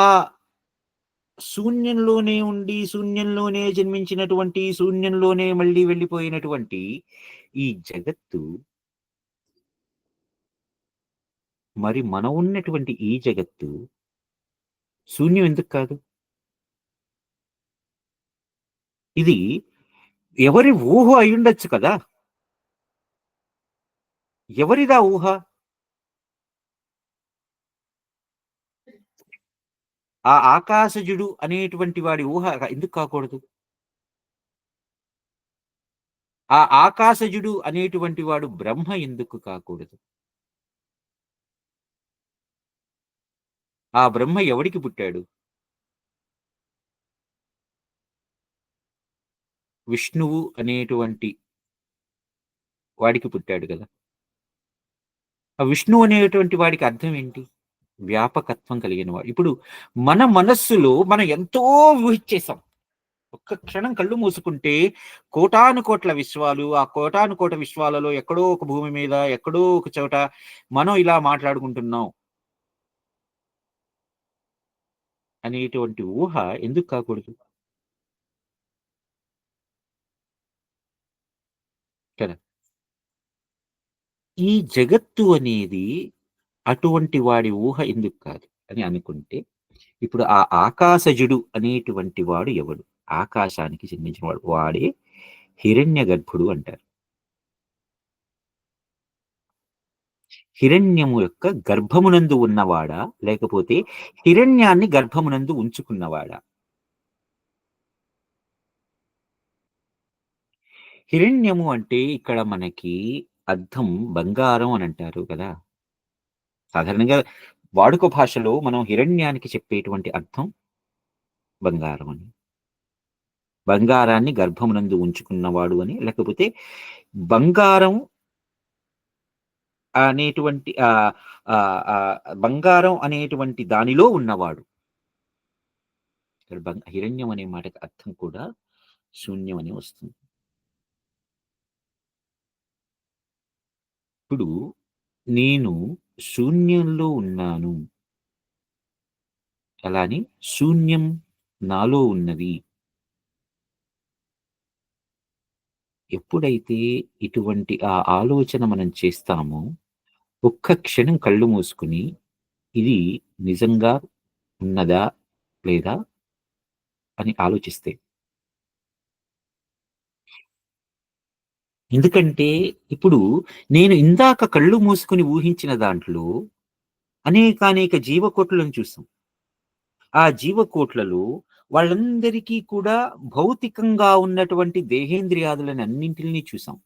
S1: శూన్యంలోనే ఉండి, శూన్యంలోనే జన్మించినటువంటి, శూన్యంలోనే మళ్ళీ వెళ్ళిపోయినటువంటి ఈ జగత్తు, మరి మనం ఉన్నటువంటి ఈ జగత్తు శూన్యం ఎందుకు కాదు? ఇది ఎవరి ఊహ అయ్యుండొచ్చు కదా! ఎవరిదా ఊహ? ఆ ఆకాశజుడు అనేటువంటి వాడి ఊహ ఎందుకు కాకూడదు? ఆ ఆకాశజుడు అనేటువంటి వాడు బ్రహ్మ ఎందుకు కాకూడదు? ఆ బ్రహ్మ ఎవడికి పుట్టాడు? విష్ణువు అనేటువంటి వాడికి పుట్టాడు గదా! ఆ విష్ణువు అనేటువంటి వాడికి అర్థం ఏంటి? వ్యాపకత్వం కలిగిన వాడు. ఇప్పుడు మన మనస్సులో మనం ఎంతో ఊహిచ్చేసాం. ఒక్క క్షణం కళ్ళు మూసుకుంటే కోటాను కోట్ల విశ్వాలు, ఆ కోటాను కోట్ల విశ్వాలలో ఎక్కడో ఒక భూమి మీద, ఎక్కడో ఒక చోట మనం ఇలా మాట్లాడుకుంటున్నాం అనేటువంటి ఊహ ఎందుకు కాకూడదు? కదా! ఈ జగత్తు అనేది అటువంటి వాడి ఊహ ఎందుకు కాదు అని అనుకుంటే, ఇప్పుడు ఆ ఆకాశజుడు అనేటువంటి వాడు ఎవడు? ఆకాశానికి చెందించినవాడు. వాడే హిరణ్యగర్భుడు అంటారు. హిరణ్యము యొక్క గర్భమునందు ఉన్నవాడా? లేకపోతే హిరణ్యాన్ని గర్భమునందు ఉంచుకున్నవాడా? హిరణ్యము అంటే ఇక్కడ మనకి అర్థం బంగారం అనంటారు కదా! సాధారణంగా వాడుక భాషలో మనం హిరణ్యానికి చెప్పేటువంటి అర్థం బంగారం అని. బంగారాన్ని గర్భమునందు ఉంచుకున్నవాడు అని, లేకపోతే బంగారం అనేటువంటి బంగారం అనేటువంటి దానిలో ఉన్నవాడు. ఇక్కడ హిరణ్యం అనే మాటకి అర్థం కూడా శూన్యం అని వస్తుంది. ఇప్పుడు నేను శూన్యంలో ఉన్నాను. అలానే శూన్యం నాలో ఉన్నది. ఎప్పుడైతే ఇటువంటి ఆలోచన మనం చేస్తామో, ఒక్క క్షణం కళ్ళు మూసుకొని, ఇది నిజంగా ఉన్నదా? లేదా? అని ఆలోచిస్తే. ఎందుకంటే, ఇప్పుడు నేను ఇందాక కళ్ళు మూసుకొని ఊహించిన దాంట్లో అనేకానేక జీవకోట్లను చూసాం. ఆ జీవకోట్లలో వాళ్ళందరికీ కూడా భౌతికంగా ఉన్నటువంటి దేహేంద్రియాదులని అన్నింటిని చూసాం.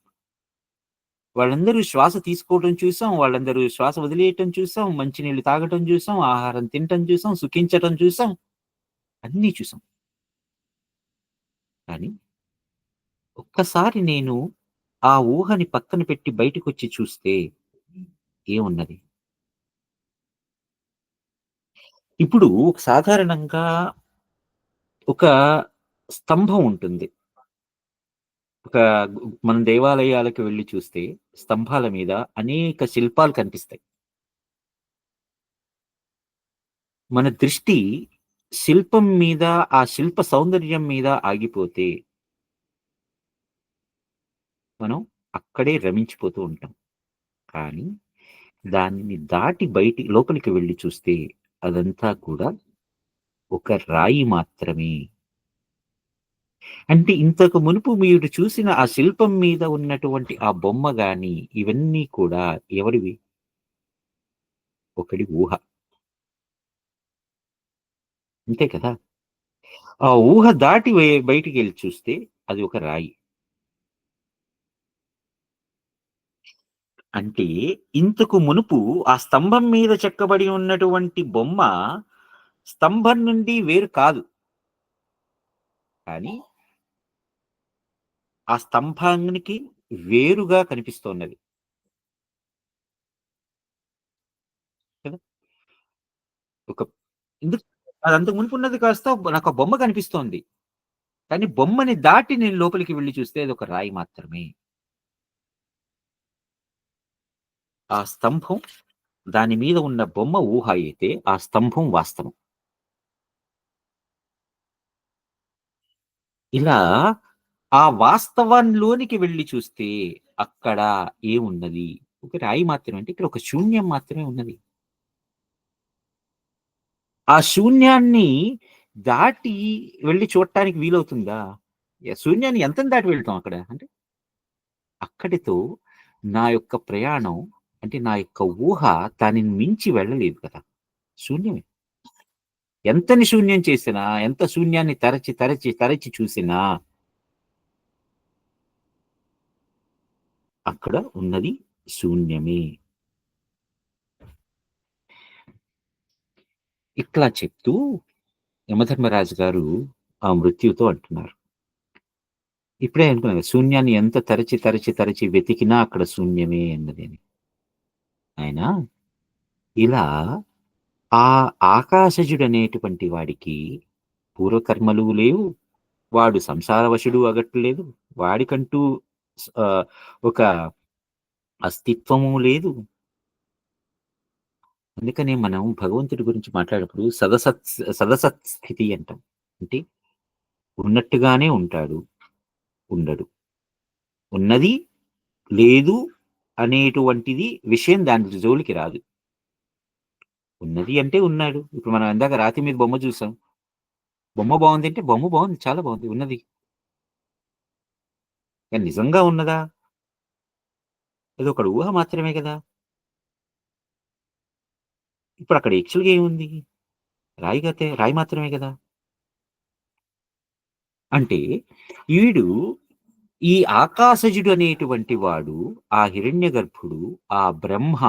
S1: వాళ్ళందరూ శ్వాస తీసుకోవటం చూసాం. వాళ్ళందరూ శ్వాస వదిలేయటం చూసాం. మంచినీళ్ళు తాగటం చూసాం. ఆహారం తినటం చూసాం. సుఖించటం చూసాం. అన్నీ చూసాం. కానీ ఒక్కసారి నేను ఆ ఊహని పక్కన పెట్టి బయటకొచ్చి చూస్తే ఏమున్నది? ఇప్పుడు సాధారణంగా ఒక స్తంభం ఉంటుంది. ఒక మనం దేవాలయాలకు వెళ్లి చూస్తే స్తంభాల మీద అనేక శిల్పాలు కనిపిస్తాయి. మన దృష్టి శిల్పం మీద, ఆ శిల్ప సౌందర్యం మీద ఆగిపోతే మనం అక్కడే రమించిపోతూ ఉంటాం. కానీ దానిని దాటి లోపలికి వెళ్లి చూస్తే అదంతా కూడా ఒక రాయి మాత్రమే. అంటే ఇంతకు మునుపు మీరు చూసిన ఆ శిల్పం మీద ఉన్నటువంటి ఆ బొమ్మ గాని, ఇవన్నీ కూడా ఎవరివి? ఒకడి ఊహ. అంతే కదా! ఆ ఊహ దాటి బయటికెళ్ళి చూస్తే అది ఒక రాయి. అంటే ఇంతకు మునుపు ఆ స్తంభం మీద చెక్కబడి ఉన్నటువంటి బొమ్మ స్తంభం నుండి వేరు కాదు. కానీ ఆ స్తంభానికి వేరుగా కనిపిస్తోన్నది. కదా! ఒక ఎందుకు అది అంతకు మునుపు ఉన్నది కాస్త నాకు ఆ బొమ్మ కనిపిస్తోంది. కానీ బొమ్మని దాటి నేను లోపలికి వెళ్లి చూస్తే అదొక రాయి మాత్రమే. ఆ స్తంభం దాని మీద ఉన్న బొమ్మ ఊహ అయితే, ఆ స్తంభం వాస్తవం. ఇలా ఆ వాస్తవంలోనికి వెళ్లి చూస్తే అక్కడ ఏమున్నది? ఒక రాయి మాత్రమే. అంటే ఇక్కడ ఒక శూన్యం మాత్రమే ఉన్నది. ఆ శూన్యాన్ని దాటి వెళ్లి చూడటానికి వీలవుతుందా? శూన్యాన్ని ఎంతని దాటి వెళ్తాం అక్కడ? అంటే అక్కడితో నా యొక్క ప్రయాణం అంటే నా యొక్క ఊహ దానిని మించి వెళ్ళలేదు కదా! శూన్యమే. ఎంతని శూన్యం చేసినా, ఎంత శూన్యాన్ని తరచి, తరచి, తరచి చూసినా అక్కడ ఉన్నది శూన్యమే. ఇట్లా చెప్తూ యమధర్మరాజు గారు ఆ మృత్యువుతో అంటున్నారు. ఇప్పుడే అనుకున్నాను కదా! శూన్యాన్ని ఎంత తరచి, తరచి, తరచి వెతికినా అక్కడ శూన్యమే అన్నది అని. ఆయన ఇలా ఆ ఆకాశజుడనేటువంటి వాడికి పూర్వకర్మలు లేవు. వాడు సంసారవశుడు అగట్లేదు. వాడికంటూ స్ ఆహ్, ఒక అస్తిత్వము లేదు. అందుకనే మనం భగవంతుడి గురించి మాట్లాడేటప్పుడు సదసత్ స్థితి అంటాం. అంటే ఉన్నట్టుగానే ఉంటాడు, ఉండడు. ఉన్నది, లేదు అనేటువంటిది విషయం దాని జోలికి రాదు. ఉన్నది అంటే ఉన్నాడు. ఇప్పుడు మనం ఇందాక రాతి మీద బొమ్మ చూసాం. బొమ్మ బావుంది అంటే బొమ్మ బావుంది. చాలా బావుంది. ఉన్నది. కానీ నిజంగా ఉన్నదా? అదొకడి ఊహ మాత్రమే గదా! ఇప్పుడక్కడ యాక్చువల్‌గా ఏముంది? రాయి మాత్రమే గదా! అంటే ఈడు ఈ ఆకాశజుడు అనేటువంటి వాడు, ఆ హిరణ్యగర్భుడు, ఆ బ్రహ్మ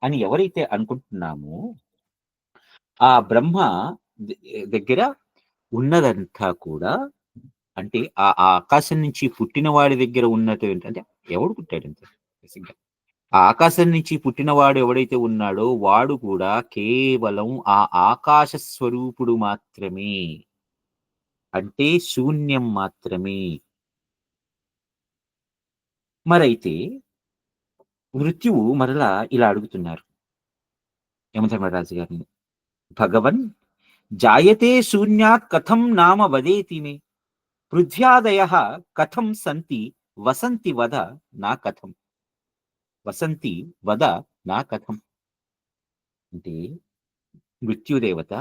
S1: అని ఎవరైతే అనుకుంటున్నామో, ఆ బ్రహ్మ దె దగ్గర ఉన్నదంతా కూడా అంటే ఆ ఆకాశం నుంచి పుట్టిన వాడి దగ్గర ఉన్నటువంటి అంటే ఎవడు పుట్టాడంతే బేసిక్‌గా. ఆ ఆకాశం నుంచి పుట్టినవాడు ఎవడైతే ఉన్నాడో వాడు కూడా కేవలం ఆ ఆకాశ స్వరూపుడు మాత్రమే. అంటే శూన్యం మాత్రమే. మరైతే మృత్యువు మరలా ఇలా అడుగుతున్నారు యమధర్మరాజు గారిని. భగవన్ జాయతే శూన్యాత్ కథం నామ వదేతి మే పృథ్వ్యాదయః కథం సంతి వసంతి వద నా కథం. వసంతి వద నా కథం. అంటే మృత్యుదేవత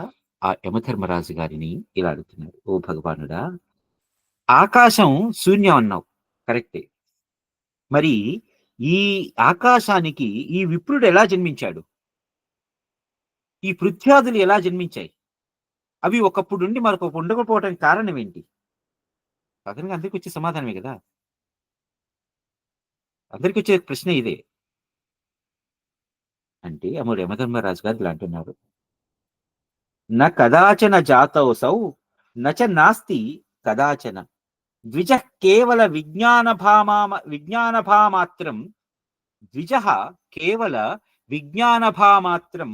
S1: ఆ యమధర్మరాజు గారిని ఇలా అడుగుతున్నారు. ఓ భగవానుడా! ఆకాశం శూన్యం అన్నావు. కరెక్టే. మరి ఈ ఆకాశానికి ఈ విప్రుడు ఎలా జన్మించాడు? ఈ పృథ్వ్యాదులు ఎలా జన్మించాయి? అవి ఒకప్పుడుండి మరొకప్పుడు ఉండకపోవటానికి కారణం ఏంటి? సాధారణంగా అందరికొచ్చే సమాధానమే గదా! అందరికొచ్చే ప్రశ్న ఇదే. అంటే అప్పుడు యమధర్మరాజు గారు ఇలా అంటున్నారు. కదాచన జాతోऽసౌ నచ నాస్తి కదాచన. ద్విజః కేవల విజ్ఞానభామాత్రం ద్విజః కేవల విజ్ఞానభామాత్రం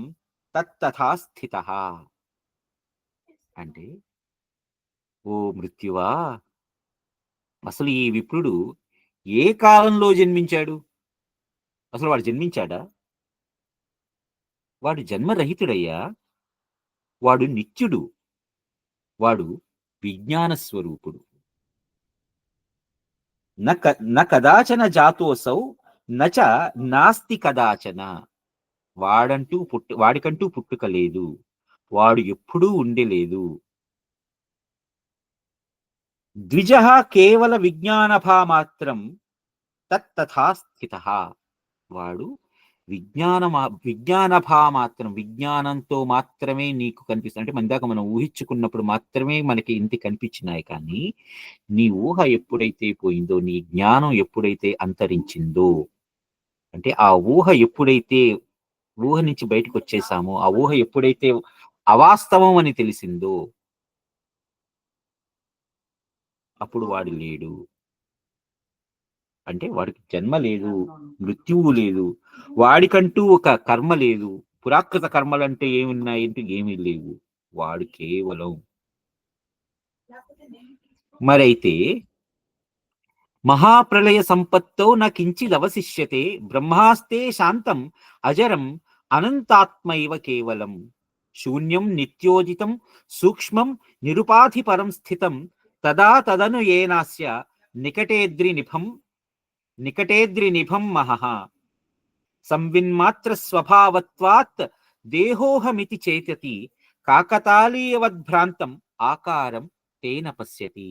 S1: తత్తథా స్థితః. అంటే ఓ మృత్యువా! అసలు ఈ విప్రుడు ఏ కాలంలో జన్మించాడు? అసలు వాడు జన్మించాడా? వాడు జన్మరహితుడయ్యా! వాడు నిత్యుడు. వాడు విజ్ఞాన స్వరూపుడు. న కదాచన జాతోऽసౌ నచ నాస్తి కదాచన. వాడికంటూ పుట్టుక లేదు. వాడు ఎప్పుడూ ఉండలేదు. ద్విజః కేవల విజ్ఞానభామాత్రం తత్తథా స్థితః. వాడు విజ్ఞానభామాత్రం, విజ్ఞానంతో మాత్రమే నీకు కనిపిస్తుంది. అంటే ఇందాక మనం ఊహించుకున్నప్పుడు మాత్రమే మనకి ఇంటి కనిపించినాయి. కానీ నీ ఊహ ఎప్పుడైతే పోయిందో, నీ జ్ఞానం ఎప్పుడైతే అంతరించిందో, అంటే ఆ ఊహ ఎప్పుడైతే ఊహ నుంచి బయటకు వచ్చేసామో, ఆ ఊహ ఎప్పుడైతే అవాస్తవం అని తెలిసిందో, అప్పుడు వాడు లేడు. అంటే వాడికి జన్మ లేదు, మృత్యువు లేదు, వాడికంటూ ఒక కర్మ లేదు. పురాకృత కర్మలంటే ఏమున్నాయంటే ఏమీ లేవు. వాడు కేవలం మరైతే మహాప్రళయ సంపత్తో న కించిదవశిష్యతే బ్రహ్మాస్తే శాంతం అజరం అనంతాత్మైవ కేవలం శూన్యం నిత్యోజితం సూక్ష్మం నిరుపాధి పరం స్థితం తదా తదను ఏనాస్య నికటేద్రి నిభం మహః సంవిన్మాత్ర స్వభావత్వాత్ దేహోహమితి చేతతి కాకతాళీయవద్భ్రాంతం ఆకారం తేన పశ్యతి.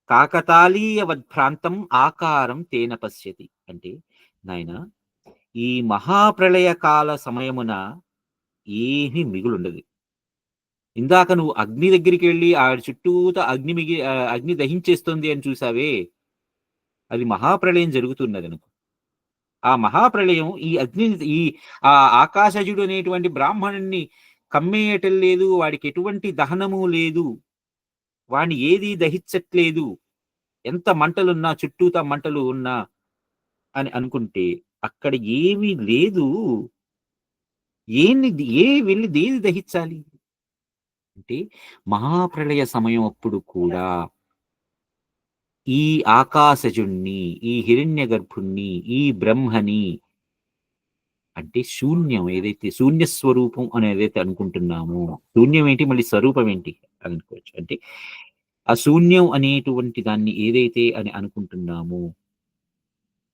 S1: కాకతాళీయవద్భ్రాంతం ఆకారం తేన పశ్యతి అంటే, నాయన, ఈ మహాప్రళయ కాల సమయమున ఏమీ మిగులుండదు. ఇందాక నువ్వు అగ్ని దగ్గరికి వెళ్ళి ఆ చుట్టూత అగ్ని దహించేస్తుంది అని చూసావే, అది మహాప్రళయం జరుగుతున్నది అనుకో. ఆ మహాప్రళయం ఈ అగ్ని, ఈ ఆ ఆకాశజుడు అనేటువంటి బ్రాహ్మణుణ్ణి కమ్మేయటం లేదు, వాడికి ఎటువంటి దహనము లేదు, వాడిని ఏది దహించట్లేదు, ఎంత మంటలున్నా చుట్టూతా మంటలు ఉన్నా అని అనుకుంటే అక్కడ ఏమీ లేదు. వెళ్ళి దేని దహించాలి అంటే, మహాప్రళయ సమయం అప్పుడు కూడా ఈ ఆకాశజుణ్ణి, ఈ హిరణ్య గర్భుణ్ణి, ఈ బ్రహ్మని, అంటే శూన్యం ఏదైతే శూన్య స్వరూపం అని ఏదైతే అనుకుంటున్నామో, శూన్యం ఏంటి మళ్ళీ స్వరూపం ఏంటి అనుకోవచ్చు. అంటే ఆ శూన్యం అనేటువంటి దాన్ని ఏదైతే అని అనుకుంటున్నామో,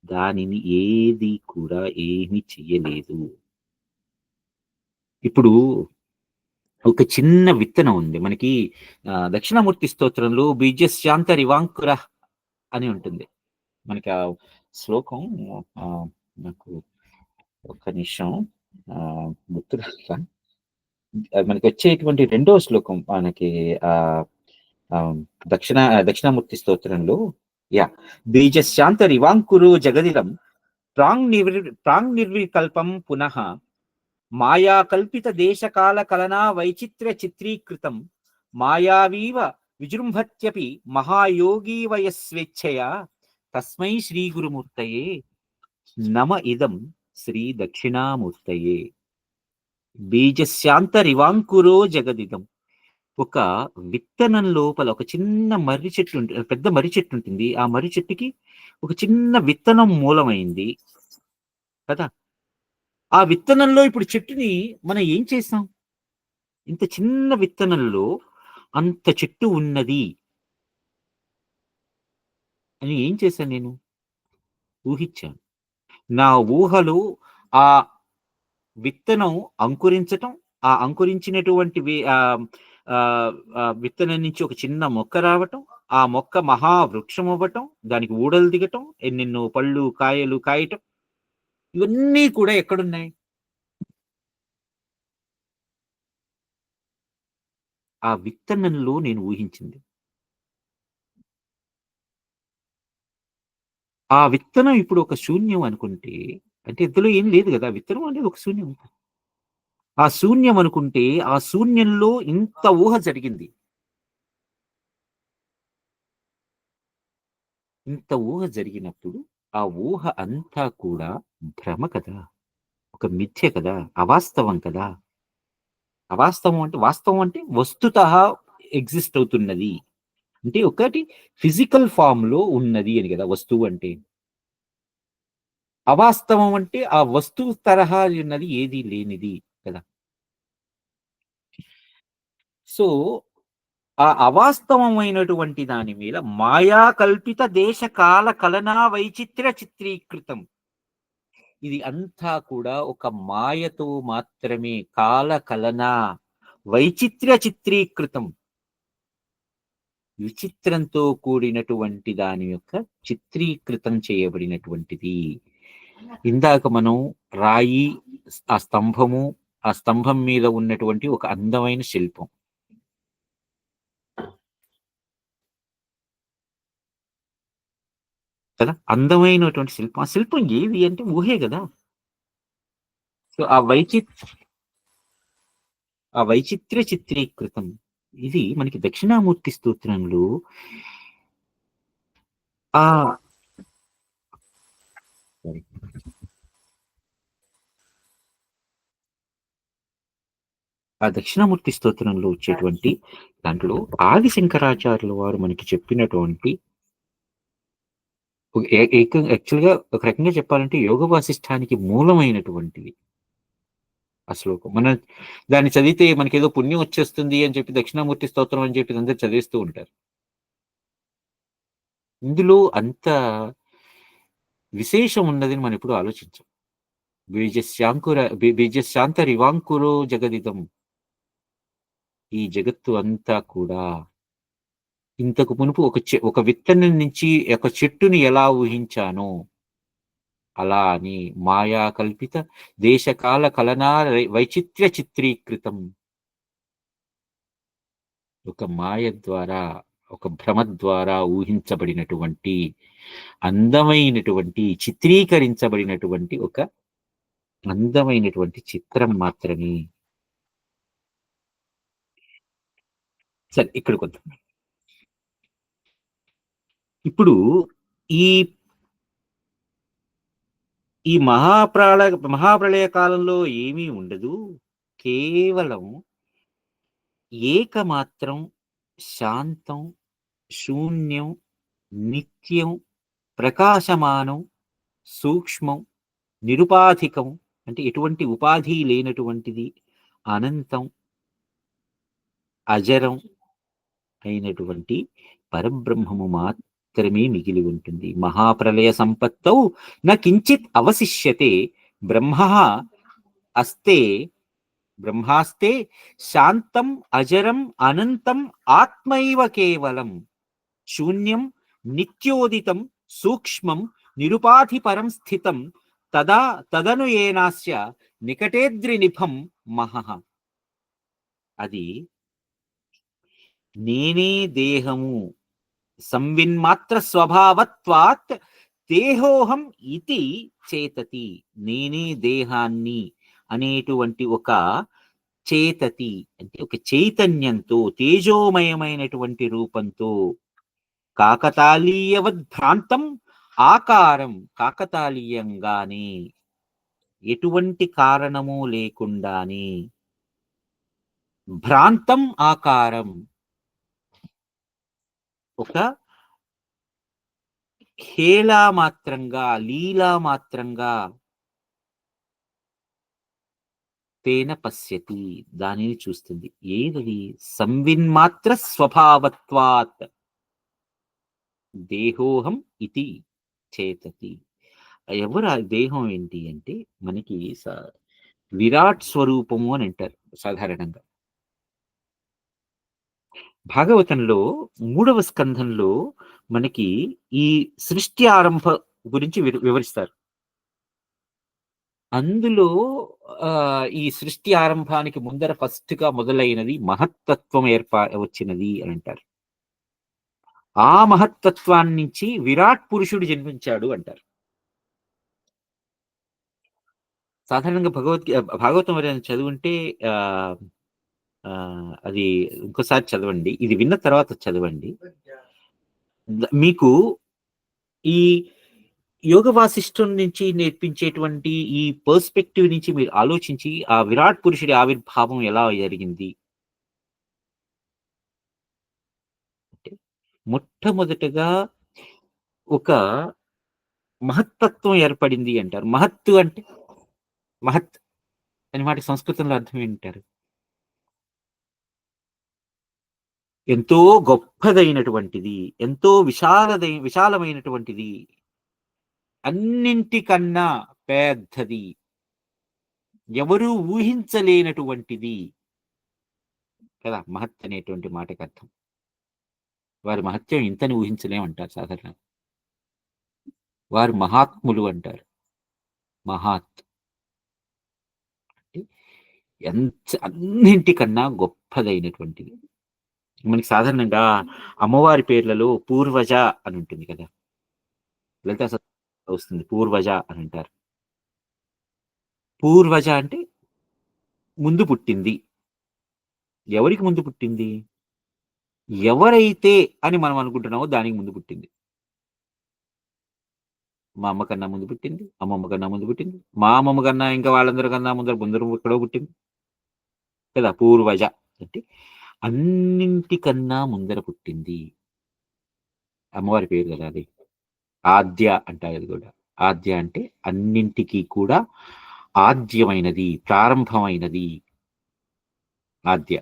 S1: దానిని ఏది కూడా ఏమి చెయ్యలేదు. ఇప్పుడు ఒక చిన్న విత్తనం ఉంది మనకి. దక్షిణామూర్తి స్తోత్రంలో బీజశాంతరివాంకుర అని ఉంటుంది. మనకి ఆ శ్లోకం నాకు ఒక్క నిమిషం గుర్తు రాట్లా. మనకి వచ్చేటువంటి రెండో శ్లోకం మనకి ఆ ఆ, దక్షిణామూర్తి స్తోత్రంలో, యా, బీజశాంతరివాంకురు జగదిలం ప్రాంగ్ నిర్వికల్పం పునః మాయా కల్పిత దేశకాల కలనా వైచిత్ర్య చిత్రీకృతం మాయావీవ విజృంభత్యపి మహాయోగీవయ స్వేచ్ఛయా తస్మై శ్రీ గురుమూర్తయే నమ ఇదం శ్రీ దక్షిణామూర్తయే. బీజస్యాంతరివాంకురో జగదిదం. ఒక విత్తనం లోపల ఒక చిన్న మర్రి చెట్టు ఉంటుంది, పెద్ద మర్రి చెట్టు ఉంటుంది. ఆ మర్రి చెట్టుకి ఒక చిన్న విత్తనం మూలమైంది కదా. ఆ విత్తనంలో ఇప్పుడు చెట్టుని మనం ఏం చేసాం? ఇంత చిన్న విత్తనంలో అంత చెట్టు ఉన్నది అని ఏం చేశాను నేను? ఊహించాను. నా ఊహలో ఆ విత్తనం అంకురించటం, ఆ అంకురించినటువంటి విత్తనం నుంచి ఒక చిన్న మొక్క రావటం, ఆ మొక్క మహావృక్షం అవ్వటం, దానికి ఊడలు దిగటం, ఎన్నెన్నో పళ్ళు కాయలు కాయటం, ఇవన్నీ కూడా ఎక్కడున్నాయి? ఆ విత్తనంలో నేను ఊహించింది. ఆ విత్తనం ఇప్పుడు ఒక శూన్యం అనుకుంటే, అంటే ఇందులో ఏం లేదు కదా, విత్తనం అనేది ఒక శూన్యం. ఆ శూన్యం అనుకుంటే ఆ శూన్యంలో ఇంత ఊహ జరిగింది. ఇంత ఊహ జరిగినప్పుడు ఆ ఊహ అంతా కూడా భ్రమ కదా, ఒక మిథ్య కదా, అవాస్తవం కదా. వాస్తవం అంటే వస్తుతః ఎగ్జిస్ట్ అవుతున్నది. అంటే ఒకటి ఫిజికల్ ఫామ్ లో ఉన్నది అని కదా వస్తువు అంటే. అవాస్తవం అంటే ఆ వస్తువు తరహా ఉన్నది ఏది లేనిది కదా. సో ఆ అవాస్తవమైనటువంటి దాని మీద మాయా కల్పిత దేశ కాల కలనా వైచిత్ర్య చిత్రీకృతం. ఇది అంతా కూడా ఒక మాయతో మాత్రమే, కాల కలన వైచిత్ర్య చిత్రీకృతం, విచిత్రంతో కూడినటువంటి దాని యొక్క చిత్రీకృతం చేయబడినటువంటిది. ఇందాక మనం రాయి, ఆ స్తంభము, ఆ స్తంభం మీద ఉన్నటువంటి ఒక అందమైన శిల్పం కదా, అందమైనటువంటి శిల్పం. ఆ శిల్పం ఏది అంటే ఊహే కదా. సో ఆ వైచిత్ర్య చిత్రీకృతం, ఇది మనకి దక్షిణామూర్తి స్తోత్రంలో ఆ ఆ దక్షిణామూర్తి స్తోత్రంలో వచ్చేటువంటి దాంట్లో ఆది శంకరాచార్యుల వారు మనకి చెప్పినటువంటి యాక్చువల్ గా ఒక రకంగా చెప్పాలంటే యోగ వాసిష్టానికి మూలమైనటువంటిది ఆ శ్లోకం. మన దాన్ని చదివితే మనకి ఏదో పుణ్యం వచ్చేస్తుంది అని చెప్పి దక్షిణామూర్తి స్తోత్రం అని చెప్పి అందరూ చదివిస్తూ ఉంటారు. ఇందులో అంత విశేషం ఉన్నదని మనం ఎప్పుడు ఆలోచించాం. బీజశాంతరివాంకురో జగదిదం, ఈ జగత్తు అంతా కూడా ఇంతకు మునుపు ఒక విత్తనం నుంచి ఒక చెట్టుని ఎలా ఊహించానో అలా అని మాయా కల్పిత దేశకాల కలనా వైచిత్ర్య చిత్రీకృతం, ఒక మాయ ద్వారా, ఒక భ్రమ ద్వారా ఊహించబడినటువంటి అందమైనటువంటి చిత్రీకరించబడినటువంటి ఒక అందమైనటువంటి చిత్రం మాత్రమే. సరే, ఇక్కడికి వద్దాం. ఇప్పుడు ఈ ఈ మహాప్రళయ కాలంలో ఏమీ ఉండదు. కేవలం ఏకమాత్రం, శాంతం, శూన్యం, నిత్యం, ప్రకాశమానం, సూక్ష్మం, నిరుపాధికం, అంటే ఎటువంటి ఉపాధి లేనటువంటిది, అనంతం, అజరం అయినటువంటి పరబ్రహ్మము మాత్రమే మిగిలి ఉంటుంది. మహాప్రలయ సంపత్తౌ న కించిత్ అవశిష్యతే, బ్రహ్మ అస్తే బ్రహ్మాస్తే శాంతం అజరం అనంతం ఆత్మైవ కేవలం, శూన్యం నిత్యోదితం సూక్ష్మం నిరుపాధి పరం స్థితం, తదను ఏనాస్య నికటేద్రి నిభం మహః. అది నేనే దేహము సంవిన్మాత్ర స్వభావత్వాత్ దేహోహం ఇతి చేతతి, నేనే దేహాన్ని అనేటువంటి ఒక చేతతి అంటే ఒక చైతన్యంతో, తేజోమయమైనటువంటి రూపంతో, కాకతాళీయవద్భ్రాంతం ఆకారం, కాకతాళీయంగానే, ఎటువంటి కారణము లేకుండానే, భ్రాంతం ఆకారం, ఒక హేళా మాత్రంగా, లీలా మాత్రంగా, తేన పశ్యతి, దానిని చూస్తుంది. ఏదది? సంవిన్మాత్ర స్వభావత్వాత్ దేహోహం ఇది చేతతి. ఎవరు ఆ దేహం ఏంటి అంటే మనకి విరాట్ స్వరూపము అని అంటారు సాధారణంగా. భాగవతంలో 3వ స్కంధంలో మనకి ఈ సృష్టి ఆరంభ గురించి వివరిస్తారు. అందులో ఈ సృష్టి ఆరంభానికి ముందర ఫస్ట్ గా మొదలైనది మహత్తత్వం వచ్చినది అని అంటారు. ఆ మహత్తత్వాన్ని నుంచి విరాట్ పురుషుడు జన్మించాడు అంటారు. సాధారణంగా భాగవతం ఎవరైనా చదువుంటే ఆ అది ఇంకోసారి చదవండి, ఇది విన్న తర్వాత చదవండి. మీకు ఈ యోగ వాసిష్టం నుంచి నేర్పించేటువంటి ఈ పర్స్పెక్టివ్ నుంచి మీరు ఆలోచించి ఆ విరాట్ పురుషుడి ఆవిర్భావం ఎలా జరిగింది అంటే, మొట్టమొదటగా ఒక మహత్తత్వం ఏర్పడింది అంటారు. మహత్తు అంటే, మహత్ అని మాట సంస్కృతంలో అర్థం ఏంటారు? ఎంతో గొప్పదైనటువంటిది, ఎంతో విశాలమైనటువంటిది, అన్నింటికన్నా పెద్దది, ఎవరూ ఊహించలేనటువంటిది కదా మహత్ అనేటువంటి మాటకి అర్థం. వారి మహత్యం ఇంతని ఊహించలేమంటారు సాధారణ. వారు మహాత్ములు అంటారు. మహాత్ అంటే అన్నింటికన్నా గొప్పదైనటువంటిది. మనకి సాధారణంగా అమ్మవారి పేర్లలో పూర్వజ అని ఉంటుంది కదా! లలితా సహస్రనామంలో వస్తుంది పూర్వజ అని అంటారు. పూర్వజ అంటే ముందు పుట్టింది. ఎవరికి ముందు పుట్టింది? ఎవరైతే అని మనం అనుకుంటున్నామో దానికి ముందు పుట్టింది. మా అమ్మ కన్నా ముందు పుట్టింది. అమ్మమ్మ కన్నా ముందు పుట్టింది. మా అమ్మమ్మ కన్నా ఇంకా వాళ్ళందరికన్నా ముందర ఎక్కడో పుట్టింది. కదా! పూర్వజ అంటే అన్నింటికన్నా ముందర పుట్టింది. అమ్మవారి పేరు కదా అది. ఆద్య అంటారు అది కూడా. ఆద్య అంటే అన్నింటికి కూడా ఆద్యమైనది, ప్రారంభమైనది ఆద్య.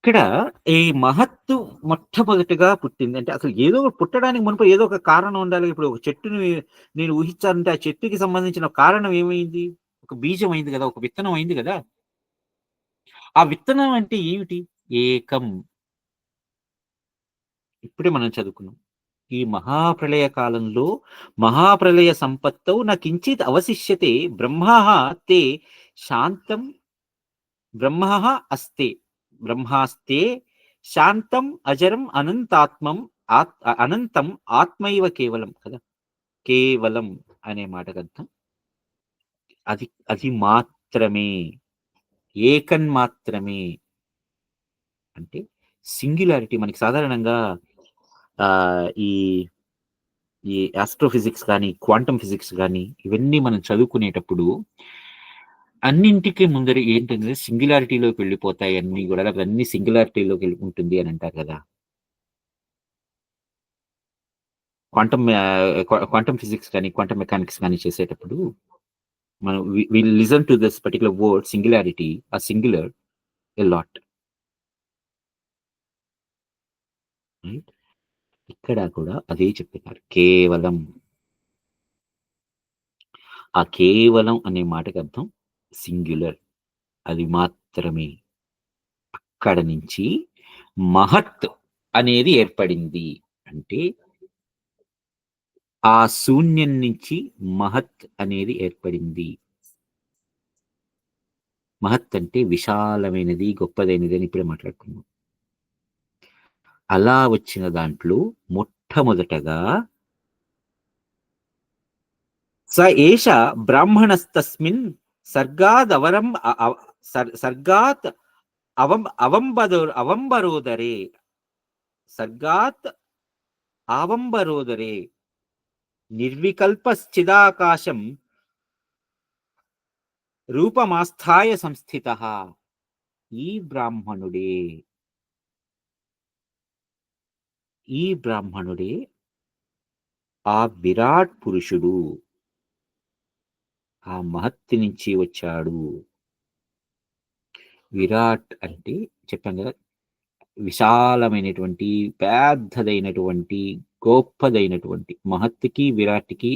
S1: ఇక్కడ ఈ మహత్తు మొట్టమొదటిగా పుట్టింది. అంటే అసలు ఏదో పుట్టడానికి మునుపు ఏదో ఒక కారణం ఉండాలి. ఇప్పుడు ఒక చెట్టుని నేను ఊహించాలంటే ఆ చెట్టుకి సంబంధించిన కారణం ఏమైంది? ఒక బీజం అయింది కదా! ఒక విత్తనం అయింది కదా! ఆ విత్తనం అంటే ఏమిటి? ఏకం. ఇప్పుడే మనం చదువుకున్నాం. ఈ మహాప్రళయ కాలంలో మహాప్రళయ సంపత్తౌ న కించిత్ అవశిష్యతే బ్రహ్మః తే శాంతం బ్రహ్మః అస్తే బ్రహ్మాస్తే శాంతం అజరం అనంతాత్మం అనంతం ఆత్మైవ కేవలం కదా! కేవలం అనే మాటకర్థం. అది అది మాత్రమే. ఏకన్ మాత్రమే. అంటే సింగులారిటీ మనకి సాధారణంగా ఈ ఈ ఆస్ట్రోఫిజిక్స్ కానీ, క్వాంటమ్ ఫిజిక్స్ గానీ, ఇవన్నీ మనం చదువుకునేటప్పుడు అన్నింటికి ముందర ఏంటంటే సింగులారిటీలోకి వెళ్ళిపోతాయి అన్నీ గూడా. లేకపోతే అన్ని సింగులారిటీలోకి ఉంటుంది అని అంటారు కదా! క్వాంటమ్ ఫిజిక్స్ కానీ, క్వాంటమ్ మెకానిక్స్ గానీ చేసేటప్పుడు మనం will listen to this particular word singularity, singular a lot. Right? ఇక్కడ కూడా అదే చెప్తున్నారు. కేవలం. ఆ కేవలం అనే మాటకి అర్థం సింగులర్. అది మాత్రమే. అక్కడ నుంచి మహత్ అనేది ఏర్పడింది. అంటే ఆ శూన్యం నుంచి మహత్ అనేది ఏర్పడింది. మహత్ అంటే విశాలమైనది, గొప్పదైనది అని ఇప్పుడే మాట్లాడుకున్నాం. అలా వచ్చిన దాంట్లో మొట్టమొదటగా స ఏష బ్రాహ్మణస్తస్మిన్ సర్గాదవరం సర్గాత్ అవంబరోదరే సర్గాత్ ఆవంబరోదరే నిర్వికల్పశ్చిదాకాశం రూపమాస్థాయ సంస్థితః. ఈ బ్రాహ్మణుడే ఈ బ్రాహ్మణుడే ఆ విరాట్ పురుషుడు. ఆ మహత్తి నుంచి వచ్చాడు. విరాట్ అంటే చెప్పాం కదా! విశాలమైనటువంటి, పెద్దదైనటువంటి, గొప్పదైనటువంటి మహత్తుకి, విరాట్‌కి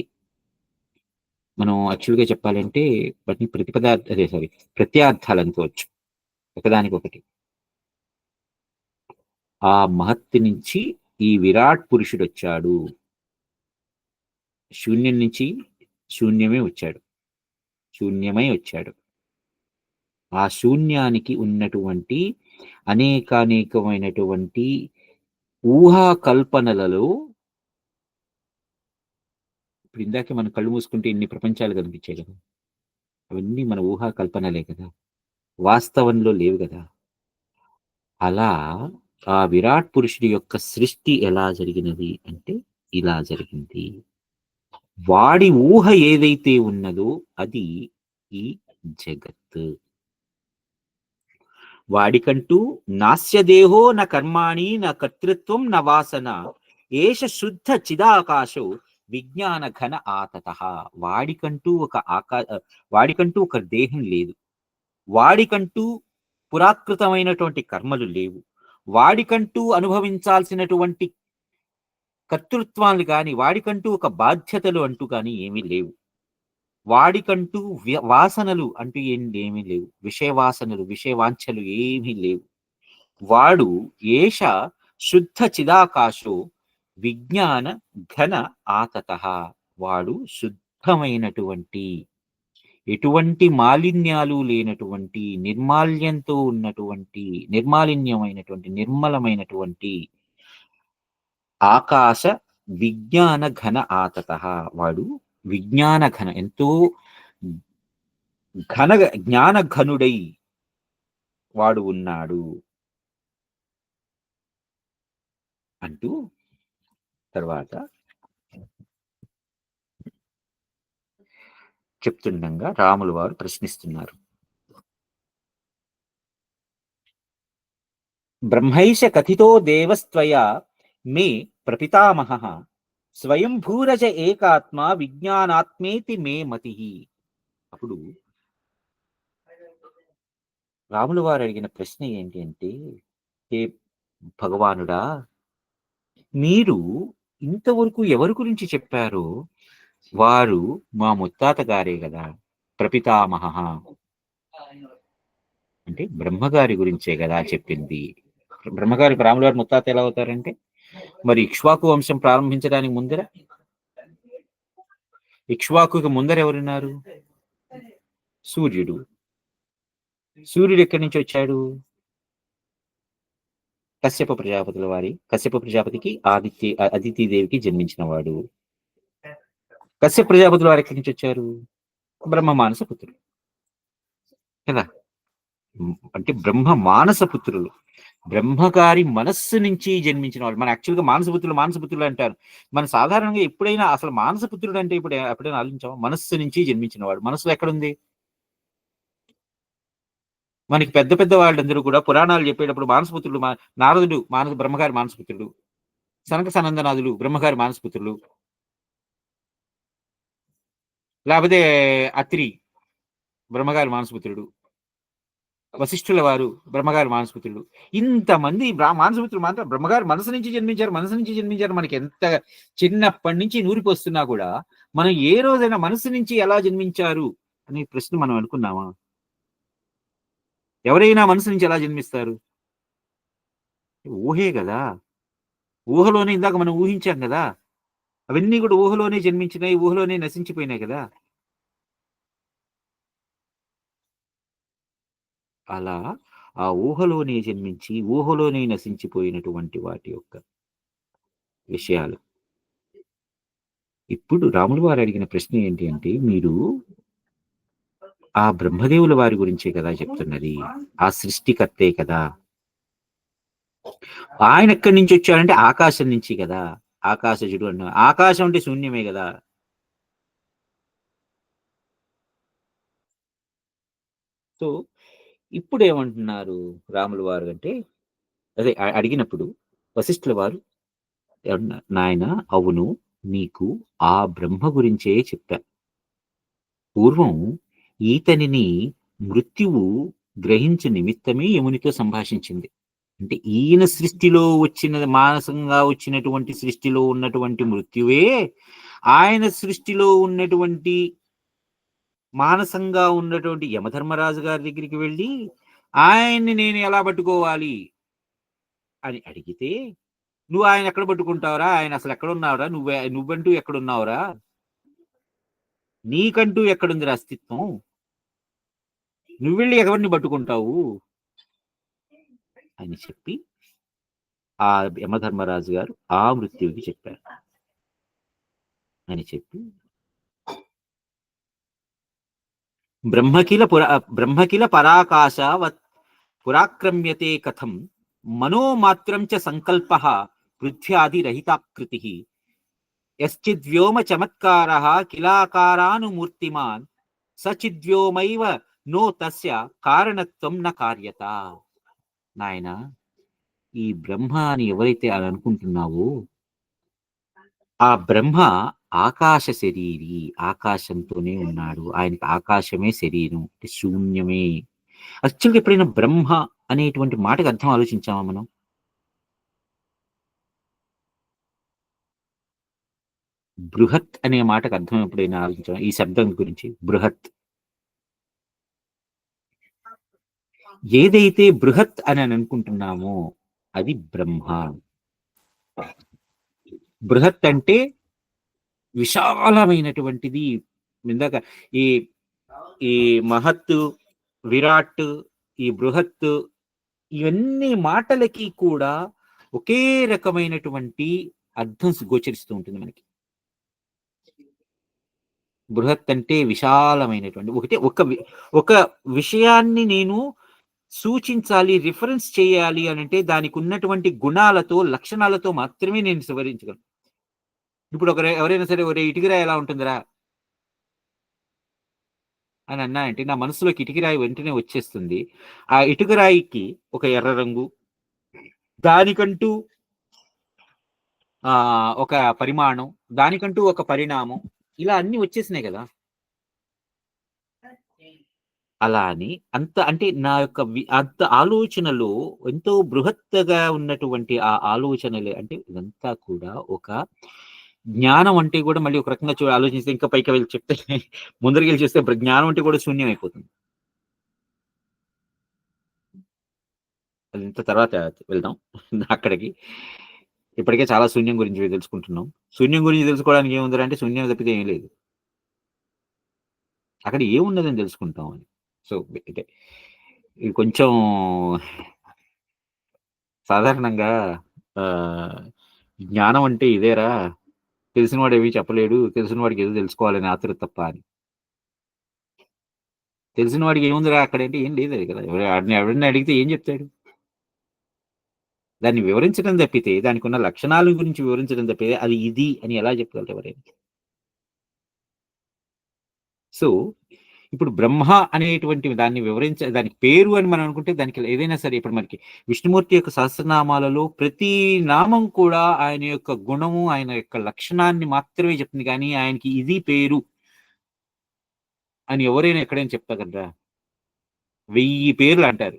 S1: మనం యాక్చువల్‌గా చెప్పాలంటే వాటిని ప్రత్యర్థాలు అనుకోవచ్చు. ఒకదానికొకటి. ఆ మహత్తు నుంచి ఈ విరాట్ పురుషుడొచ్చాడు. శూన్యం నుంచి శూన్యమే వచ్చాడు. శూన్యమై వచ్చాడు. ఆ శూన్యానికి ఉన్నటువంటి అనేకానేకమైనటువంటి ఊహా కల్పనలలో ఇప్పుడు ఇందాకే మనం కళ్ళు మూసుకుంటే ఇన్ని ప్రపంచాలు కనిపించాయి కదా! అవన్నీ మన ఊహా కల్పనలే కదా! వాస్తవంలో లేవు గదా! అలా ఆ విరాట్ పురుషుడి యొక్క సృష్టి ఎలా జరిగినది అంటే ఇలా జరిగింది. వాడి ఊహ ఏదైతే ఉన్నదో అది ఈ జగత్తు. వాడికంటూ నాస్య దేహో న కర్మాణి న కర్తృత్వం న వాసన ఏష శుద్ధ చిదాకాశో విజ్ఞాన ఘన ఆతతః. వాడికంటూ ఒక వాడికంటూ ఒక దేహం లేదు. వాడికంటూ పురాకృతమైనటువంటి కర్మలు లేవు. వాడికంటూ అనుభవించాల్సినటువంటి కర్తృత్వాలు గాని, వాడికంటూ ఒక బాధ్యతలు అంటూ గాని ఏమీ లేవు. వాడికంటూ వాసనలు అంటూ ఏమీ లేవు. విషయ వాసనలు, విషయ వాంఛలు ఏమీ లేవు. వాడు ఏష శుద్ధ చిదాకాశో విజ్ఞాన ఘన ఆతతః. వాడు శుద్ధమైనటువంటి, ఎటువంటి మాలిన్యాలు లేనటువంటి, నిర్మాల్యంతో ఉన్నటువంటి, నిర్మాలిన్యమైనటువంటి, నిర్మలమైనటువంటి ఆకాశ విజ్ఞాన ఘన ఆతతః. వాడు విజ్ఞాన ఘన, ఎంతో ఘన, జ్ఞాన ఘనుడై వాడు ఉన్నాడు అంటూ తర్వాత చెప్తుండగా రాములు వారు ప్రశ్నిస్తున్నారు. బ్రహ్మైష కథితో దేవస్త్వయా మే ప్రపితామహః స్వయంభూరజ ఏకాత్మ విజ్ఞానాత్మేతి మే మతి. అప్పుడు రాములు వారు అడిగిన ప్రశ్న ఏంటి అంటే, హే భగవానుడా, మీరు ఇంతవరకు ఎవరి గురించి చెప్పారో వారు మా ముత్తాత గారే కదా. ప్రపితామహః అంటే బ్రహ్మగారి గురించే కదా చెప్పింది. బ్రహ్మగారి రాముల వారి ముత్తాత ఎలా అవుతారంటే, మరి ఇక్ష్వాకు వంశం ప్రారంభించడానికి ముందర, ఇక్ష్వాకుకి ముందర ఎవరున్నారు? సూర్యుడు. సూర్యుడు ఎక్కడి నుంచి వచ్చాడు? కశ్యప ప్రజాపతుల వారి, కశ్యప ప్రజాపతికి అదితిదేవికి జన్మించిన వాడు. కశ్యప ప్రజాపతుల వారు ఎక్కడి నుంచి వచ్చారు? బ్రహ్మ మానస పుత్రులు కదా. అంటే బ్రహ్మ మానస పుత్రులు, బ్రహ్మగారి మనస్సు నుంచి జన్మించిన వాళ్ళు. మన యాక్చువల్గా మానసపుత్రులు అంటారు. మన సాధారణంగా ఎప్పుడైనా అసలు మానసపుత్రుడు అంటే ఇప్పుడు ఎప్పుడైనా ఆలోచించామా? మనస్సు నుంచి జన్మించిన వాడు. మనసులో ఎక్కడుంది? మనకి పెద్ద పెద్ద వాళ్ళందరూ కూడా పురాణాలు చెప్పేటప్పుడు మానసపుత్రుడు, నారదుడు బ్రహ్మగారి మానసపుత్రుడు, సనక సనందనాథులు బ్రహ్మగారి మానసపుత్రులు, లేకపోతే అత్రి బ్రహ్మగారి మానసపుత్రుడు, వశిష్ఠుల వారు బ్రహ్మగారి మానసపుత్రుడు. ఇంతమంది మానసపుత్రులు మాత్రం బ్రహ్మగారి మనసు నుంచి జన్మించారు. మనకి ఎంత చిన్నప్పటి నుంచి నూరిపోస్తున్నా కూడా మనం ఏ రోజైనా మనసు నుంచి ఎలా జన్మించారు అనే ప్రశ్న మనం అనుకున్నామా? ఎవరైనా మనసు నుంచి ఎలా జన్మిస్తారు? ఊహే కదా. ఊహలోనే ఇందాక మనం ఊహించాం కదా, అవన్నీ కూడా ఊహలోనే జన్మించినాయి, ఊహలోనే నశించిపోయినాయి కదా. అలా ఆ ఊహలోనే జన్మించి ఊహలోనే నశించిపోయినటువంటి వాటి యొక్క విషయాలు. ఇప్పుడు రాములు వారు అడిగిన ప్రశ్న ఏంటి అంటే, మీరు ఆ బ్రహ్మదేవుల వారి గురించే కదా చెప్తున్నది, ఆ సృష్టికర్తే కదా. ఆయన ఎక్కడి నుంచి వచ్చారంటే ఆకాశం నుంచి కదా. ఆకాశజుడు అన్న, ఆకాశం అంటే శూన్యమే కదా. సో ఇప్పుడు ఏమంటున్నారు రాములు వారు అంటే, అదే అడిగినప్పుడు వశిష్ఠుల వారు, నాయన అవును, నీకు ఆ బ్రహ్మ గురించే చెప్పా. పూర్వం ఈతనిని మృత్యువు గ్రహించే నిమిత్తమే యమునితో సంభాషించింది. అంటే ఈయన సృష్టిలో వచ్చిన, మానసంగా వచ్చినటువంటి సృష్టిలో ఉన్నటువంటి మృత్యువే ఆయన సృష్టిలో ఉన్నటువంటి మానసంగా ఉన్నటువంటి యమధర్మరాజు గారి దగ్గరికి వెళ్ళి, ఆయన్ని నేను ఎలా పట్టుకోవాలి అని అడిగితే, నువ్వు ఆయన ఎక్కడ పట్టుకుంటావురా, ఆయన అసలు ఎక్కడున్నావురా, నువ్వంటూ ఎక్కడున్నావురా, నీకంటూ ఎక్కడుంది అస్తిత్వం, నువ్వు వెళ్ళి ఎవరిని పట్టుకుంటావు అని చెప్పి ఆ యమధర్మరాజు గారు ఆ మృత్యువుకి చెప్పారు. అని చెప్పి బ్రహ్మకిల పరాకాశవత్ పురాక్రమ్యతే కథం మనోమాత్రం చ సంకల్ప పృథ్వ్యాధిరహితాకృతి యశ్చిద్వ్యోమ చమత్కారః కిలాకారానుమూర్తిమాన్ సచిద్వ్యోమైవ నో తస్య కారణత్వం న కార్యత. నాయన, ఈ బ్రహ్మ అని ఎవరైతే అని అనుకుంటున్నావో, ఆ బ్రహ్మ ఆకాశ శరీరి, ఆకాశంతోనే ఉన్నాడు. ఆయనకి ఆకాశమే శరీరం, శూన్యమే. యాక్చువల్గా ఎప్పుడైనా బ్రహ్మ అనేటువంటి మాటకి అర్థం ఆలోచించామా మనం? బృహత్ అనే మాటకు అర్థం ఎప్పుడైనా ఆలోచించామా? ఈ శబ్దం గురించి బృహత్. ఏదైతే బృహత్ అని అనుకుంటున్నామో అది బ్రహ్మ. బృహత్ అంటే విశాలమైనటువంటిది. ఇందాక ఈ ఈ మహత్తు, విరాట్, ఈ బృహత్, ఇవన్నీ మాటలకి కూడా ఒకే రకమైనటువంటి అర్థం గోచరిస్తూ ఉంటుంది మనకి. బృహత్ అంటే విశాలమైనటువంటి ఒక విషయాన్ని నేను సూచించాలి, రిఫరెన్స్ చేయాలి అని అంటే దానికి ఉన్నటువంటి గుణాలతో, లక్షణాలతో మాత్రమే నేను వివరించగలను. ఇప్పుడు ఎవరైనా సరే ఒరే ఇటుకరాయి ఎలా ఉంటుందిరా అని అన్నాయంటే నా మనసులోకి ఇటుకరాయి వెంటనే వచ్చేస్తుంది. ఆ ఇటుకరాయికి ఒక ఎర్ర రంగు, దానికంటూ ఒక పరిమాణం, దానికంటూ ఒక పరిణామం, ఇలా అన్ని వచ్చేసినాయి కదా. అలా అని అంత అంటే నా యొక్క అంత ఆలోచనలో ఎంతో బృహత్తగా ఉన్నటువంటి ఆ ఆలోచనలే అంటే ఇదంతా కూడా ఒక జ్ఞానం అంటే కూడా మళ్ళీ ఒక రకంగా ఆలోచిస్తే ఇంకా పైకి వెళ్ళి చెప్తే ముందరికి వెళ్ళి చూస్తే జ్ఞానం అంటే కూడా శూన్యం అయిపోతుంది. అది ఇంత తర్వాత వెళ్దాం అక్కడికి. ఇప్పటికే చాలా శూన్యం గురించి తెలుసుకుంటున్నాం. శూన్యం గురించి తెలుసుకోవడానికి ఏముంది అంటే శూన్యం తప్పితే ఏం లేదు. అక్కడ ఏమున్నదని తెలుసుకుంటాం అని. సో అంటే ఇది కొంచెం సాధారణంగా జ్ఞానం అంటే ఇదేరా, తెలిసిన వాడు ఏమీ చెప్పలేడు, తెలిసిన వాడికి ఏదో తెలుసుకోవాలని ఆతృత తప్ప అని. తెలిసిన వాడికి ఏముందిరా అక్కడంటే ఏం లేదు అది కదా. ఎవరిని అడిగితే ఏం చెప్తాడు? దాన్ని వివరించడం తప్పితే, దానికి ఉన్న లక్షణాల గురించి వివరించడం తప్పితే అది ఇది అని ఎలా చెప్పగలరు ఎవరైనా? సో ఇప్పుడు బ్రహ్మ అనేటువంటి దాన్ని దానికి పేరు అని మనం అనుకుంటే దానికి ఏదైనా సరే ఇప్పుడు మనకి విష్ణుమూర్తి యొక్క సహస్రనామాలలో ప్రతి నామం కూడా ఆయన యొక్క గుణము, ఆయన యొక్క లక్షణాన్ని మాత్రమే చెప్తుంది. కానీ ఆయనకి ఇది పేరు అని ఎవరైనా ఎక్కడైనా చెప్తాగలరా? 1000 పేర్లు అంటారు.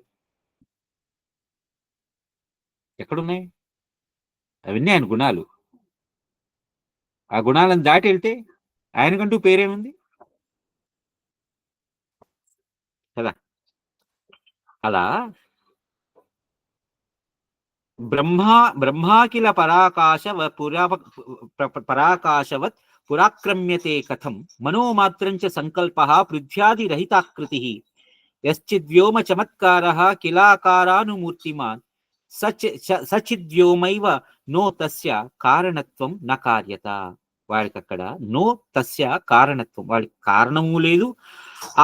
S1: ఎక్కడున్నాయి? అవన్నీ ఆయన గుణాలు. ఆ గుణాలను దాటి వెళ్తే ఆయనకంటూ పేరేముంది కదా. అలా బ్రహ్మాకిల పరాకాశవత్ పురాక్రమ్యతే కథం మనోమాత్రంచ సంకల్ప పృథ్వ్యాదిరహితాకృతి యశ్చిద్వ్యోమ చమత్కార కిలాకారానుమూర్తిమాన్ సచిద్వ్యోమైవ నో తస్య కారణత్వం న కార్యత. వాడికి అక్కడ నో తస్య కారణత్వం, వాడికి కారణము లేదు,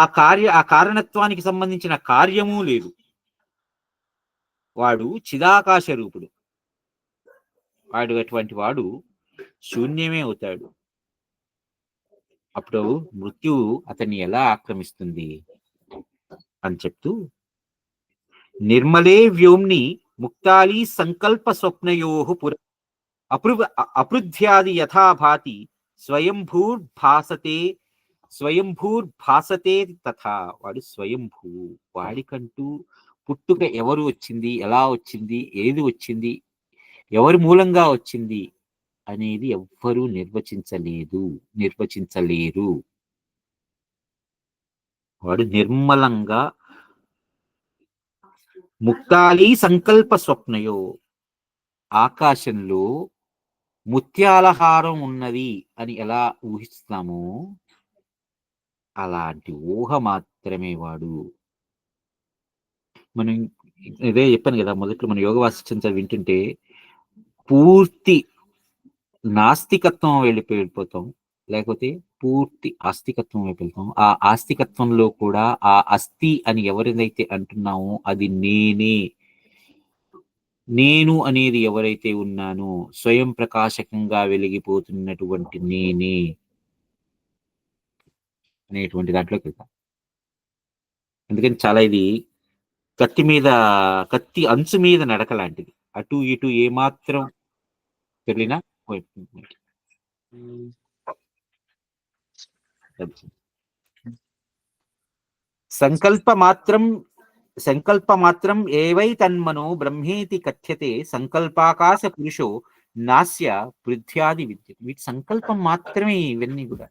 S1: ఆ కారణత్వానికి సంబంధించిన కార్యము లేదు. వాడు చిదాకాశ రూపుడు. వాడు అటువంటి వాడు శూన్యమే అవుతాడు. అప్పుడు మృత్యువు అతన్ని ఎలా ఆక్రమిస్తుంది అని చెప్తూ నిర్మలే వ్యోమ్ని ముక్తాళీ సంకల్ప స్వప్నయో పుర అపృథ్యాది యథాభాతి స్వయంభూర్భాసతే తథా. వాడు స్వయంభూ. వాడికంటూ పుట్టుక ఎవరు వచ్చింది, ఎలా వచ్చింది, ఏది వచ్చింది, ఎవరి మూలంగా వచ్చింది అనేది ఎవ్వరూ నిర్వచించలేరు. వాడు నిర్మలంగా ముక్తాలి సంకల్ప స్వప్నయో, ఆకాశంలో ముత్యాలహారం ఉన్నది అని ఎలా ఊహిస్తామో అలాంటి ఊహ మాత్రమే వాడు. మనం ఇదే చెప్పాను కదా మొదట్లో, మన యోగ వాసిష్టం వింటుంటే పూర్తి నాస్తికత్వం వెళ్ళిపోతాం, లేకపోతే పూర్తి ఆస్తికత్వం వైపు వెళ్తాం. ఆ ఆస్తికత్వంలో కూడా ఆ అస్థి అని ఎవరినైతే అంటున్నామో అది నేను అనేది ఎవరైతే ఉన్నానో స్వయం ప్రకాశకంగా వెలిగిపోతున్నటువంటి నేనే అనేటువంటి దాంట్లోకి వెళ్తాం. అందుకని చాలా ఇది కత్తి అంచు మీద నడక లాంటిది. అటు ఇటు ఏమాత్రం వెళ్ళినా సంకల్ప మాత్రం సంకల్పమాత్రం ఏవై తన్మనో బ్రహ్మేతి కథ్యతే సంకల్పాకాశ పురుషో నాస్య పృథ్యాది విద్య. వీటి సంకల్పం మాత్రమే ఇవన్నీ కూడా,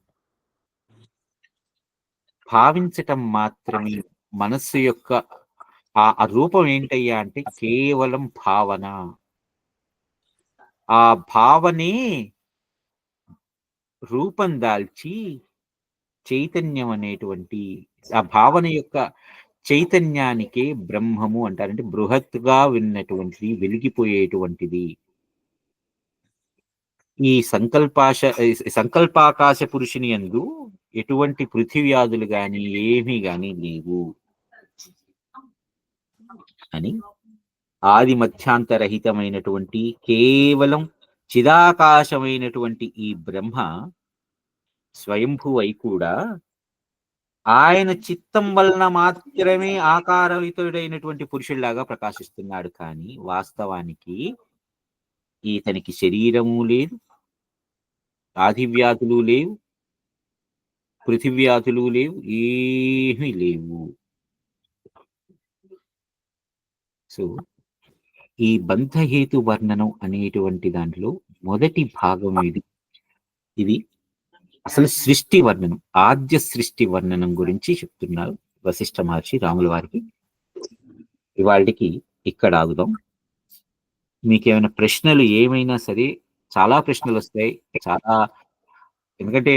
S1: భావించటం మాత్రమే. మనస్సు యొక్క ఆ రూపం ఏంటయ్యా అంటే కేవలం భావన. ఆ భావనే రూపం దాల్చి చైతన్యం అనేటువంటి ఆ భావన యొక్క చైతన్యానికే బ్రహ్మము అంటారంటే బృహత్తుగా విన్నటువంటిది, వెలిగిపోయేటువంటిది. ఈ సంకల్పాకాశ పురుషుని యందు ఎటువంటి పృథివ్యాధులు గాని ఏమీ గాని లేవు అని ఆది మధ్యాంతరహితమైనటువంటి కేవలం చిదాకాశమైనటువంటి ఈ బ్రహ్మ స్వయంభూ అయి కూడా ఆయన చిత్తం వలన మాత్రమే ఆకారయుతుడైనటువంటి పురుషుల్లాగా ప్రకాశిస్తున్నాడు. కానీ వాస్తవానికి ఈతనికి శరీరము లేదు, ఆదివ్యాధులు లేవు, పృథివ్యాధులు లేవు, ఏమీ లేవు. సో ఈ బంధహేతు వర్ణనం అనేటువంటి దాంట్లో మొదటి భాగం ఇది అసలు సృష్టి వర్ణనం, ఆద్య సృష్టి వర్ణనం గురించి చెప్తున్నారు వశిష్ఠ మహర్షి రాముల వారికి. ఇవాళకి ఇక్కడ ఆగుదాం. మీకేమైనా ప్రశ్నలు ఏమైనా సరే, చాలా ప్రశ్నలు వస్తాయి చాలా. ఎందుకంటే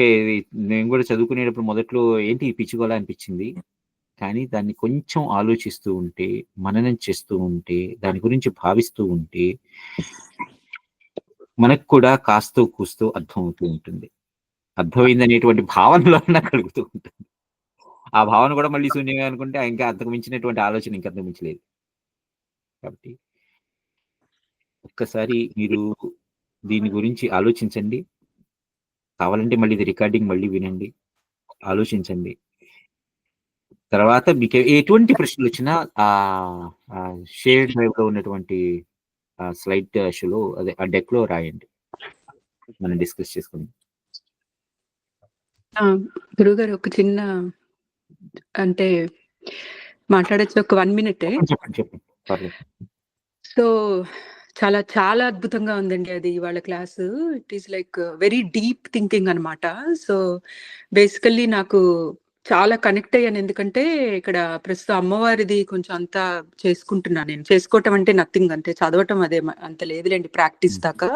S1: నేను కూడా చదువుకునేటప్పుడు మొదట్లో ఏంటి పిచ్చుకోలా అనిపించింది. కానీ దాన్ని కొంచెం ఆలోచిస్తూ ఉంటే, మననం చేస్తూ ఉంటే, దాని గురించి భావిస్తూ ఉంటే మనకు కూడా కాస్తో కూస్తూ అర్థమవుతూ ఉంటుంది. అర్థమైందనేటువంటి భావనలో కలుగుతూ ఉంటుంది. ఆ భావన కూడా మళ్ళీ శూన్యంగా అనుకుంటే ఇంకా అంతకు మించినటువంటి ఆలోచన ఇంకంతకు మించలేదు. కాబట్టి ఒక్కసారి మీరు దీని గురించి ఆలోచించండి. కావాలంటే మళ్ళీ ఇది రికార్డింగ్ మళ్ళీ వినండి, ఆలోచించండి. తర్వాత మీకు ఎటువంటి ప్రశ్నలు వచ్చినా ఆ షేర్ డ్రైవ్ లో ఉన్నటువంటి స్లైడ్ షోలో అదే ఆ డెక్ లో రాయండి, మనం డిస్కస్ చేసుకుందాం.
S2: గురుగారు ఒక చిన్న అంటే మాట్లాడచ్చు, ఒక 1 minute.
S1: చెప్పండి.
S2: సో చాలా చాలా అద్భుతంగా ఉందండి అది వాళ్ళ class. It is like very deep thinking అనమాట. సో బేసికల్లీ నాకు చాలా కనెక్ట్ అయ్యాను. ఎందుకంటే ఇక్కడ ప్రస్తుతం అమ్మవారిది కొంచెం అంతా చేసుకుంటున్నాను నేను. చేసుకోవటం అంటే నథింగ్, అంతే చదవటం అదే అంత లేదులేండి ప్రాక్టీస్ దాకా.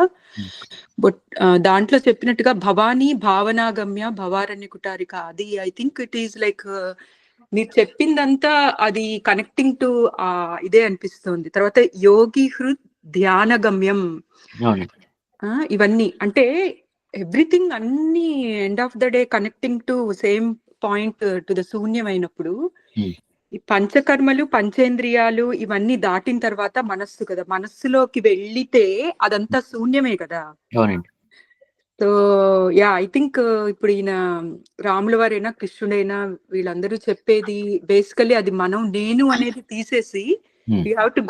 S2: బట్ దాంట్లో చెప్పినట్టుగా భవానీ భావనాగమ్య భవారణ్య కుటారిక, అది I think it is like మీరు చెప్పిందంతా అది కనెక్టింగ్ టు ఇదే అనిపిస్తుంది. తర్వాత యోగి హృద్ ధ్యాన గమ్యం, ఇవన్నీ అంటే ఎవ్రీథింగ్ అన్ని end of the day connecting to same point to the శూన్యం అయినప్పుడు ఈ పంచకర్మలు పంచేంద్రియాలు ఇవన్నీ దాటిన తర్వాత మనస్సు కదా, మనస్సులోకి వెళ్ళితే అదంతా శూన్యమే కదా. సో యా ఐ థింక్ ఇప్పుడు ఈయన రాముల వారైనా కృష్ణుడైనా వీళ్ళందరూ చెప్పేది బేసికలీ అది మనం నేను అనేది తీసేసి we have to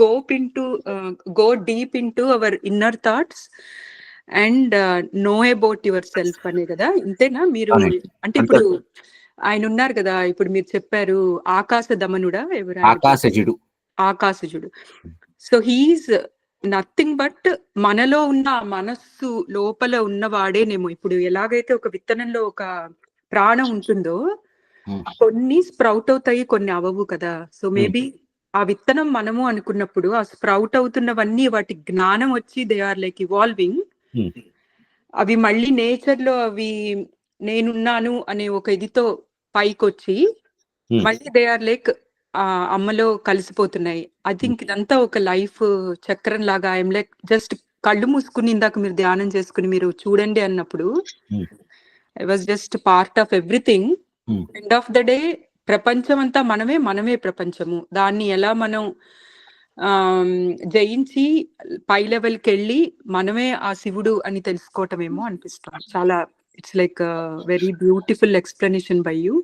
S2: go deep into our inner thoughts and know about yourself అనే కదా. ఇంతేనా మీరు? అంటే ఇప్పుడు ఆయన ఉన్నారు కదా, ఇప్పుడు మీరు చెప్పారు ఆకాశ దమనుడా ఎవరు? ఆకాశజుడు. సో హీఈస్ నథింగ్ బట్ మనలో ఉన్న మనస్సు లోపల ఉన్నవాడేనేమో. ఇప్పుడు ఎలాగైతే ఒక విత్తనంలో ఒక ప్రాణం ఉంటుందో కొన్ని స్ప్రౌట్ అవుతాయి, కొన్ని అవ్వవు కదా. సో మేబీ ఆ విత్తనం మనము అనుకున్నప్పుడు ఆ స్ప్రౌట్ అవుతున్నవన్నీ వాటి జ్ఞానం వచ్చి దే ఆర్ లైక్ ఇవాల్వింగ్. అవి మళ్ళీ నేచర్ లో అవి నేనున్నాను అనే ఒక ఇదితో పైకి వచ్చి మళ్ళీ దే ఆర్ లైక్ అమ్మలో కలిసిపోతున్నాయి. ఐ థింక్ ఇదంతా ఒక లైఫ్ చక్రం లాగా. ఐఎమ్ లైక్ జస్ట్ కళ్ళు మూసుకుని ఇందాక మీరు ధ్యానం చేసుకుని మీరు చూడండి అన్నప్పుడు I was just part of everything. End of the day ప్రపంచం అంతా మనమే ప్రపంచము. దాన్ని ఎలా మనం జయించి పై లెవెల్కి వెళ్ళి మనమే ఆ శివుడు అని తెలుసుకోవటమేమో అనిపిస్తుంది. చాలా it's like very beautiful explanation by you.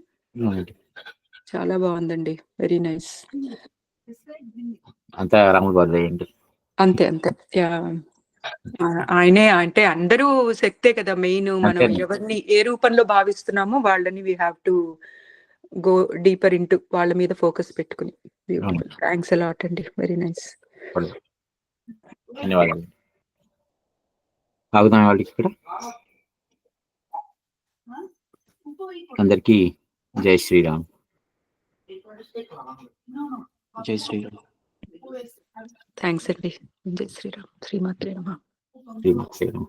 S2: చాలా బాగుందండి, వెరీ నైస్.
S1: అంతే
S2: ఆయనే అంటే అందరూ శక్తే కదా మెయిన్. మనం ఎవరిని ఏ రూపంలో భావిస్తున్నామో వాళ్ళని we have to go deeper into వాళ్ళ మీద ఫోకస్ పెట్టుకుని. బ్యూటిఫుల్. థ్యాంక్స్ అ లాట్ అండి. Very nice.
S1: ధన్యవాదాలు. ఆగుదాం వాళ్ళకి ఇక్కడ. అందరికీ జై శ్రీరామ్.
S3: జై శ్రీరామ్.
S2: థ్యాంక్స్ అండి. జై శ్రీరామ్. శ్రీమాత్రే నమః.
S1: శ్రీరామ్.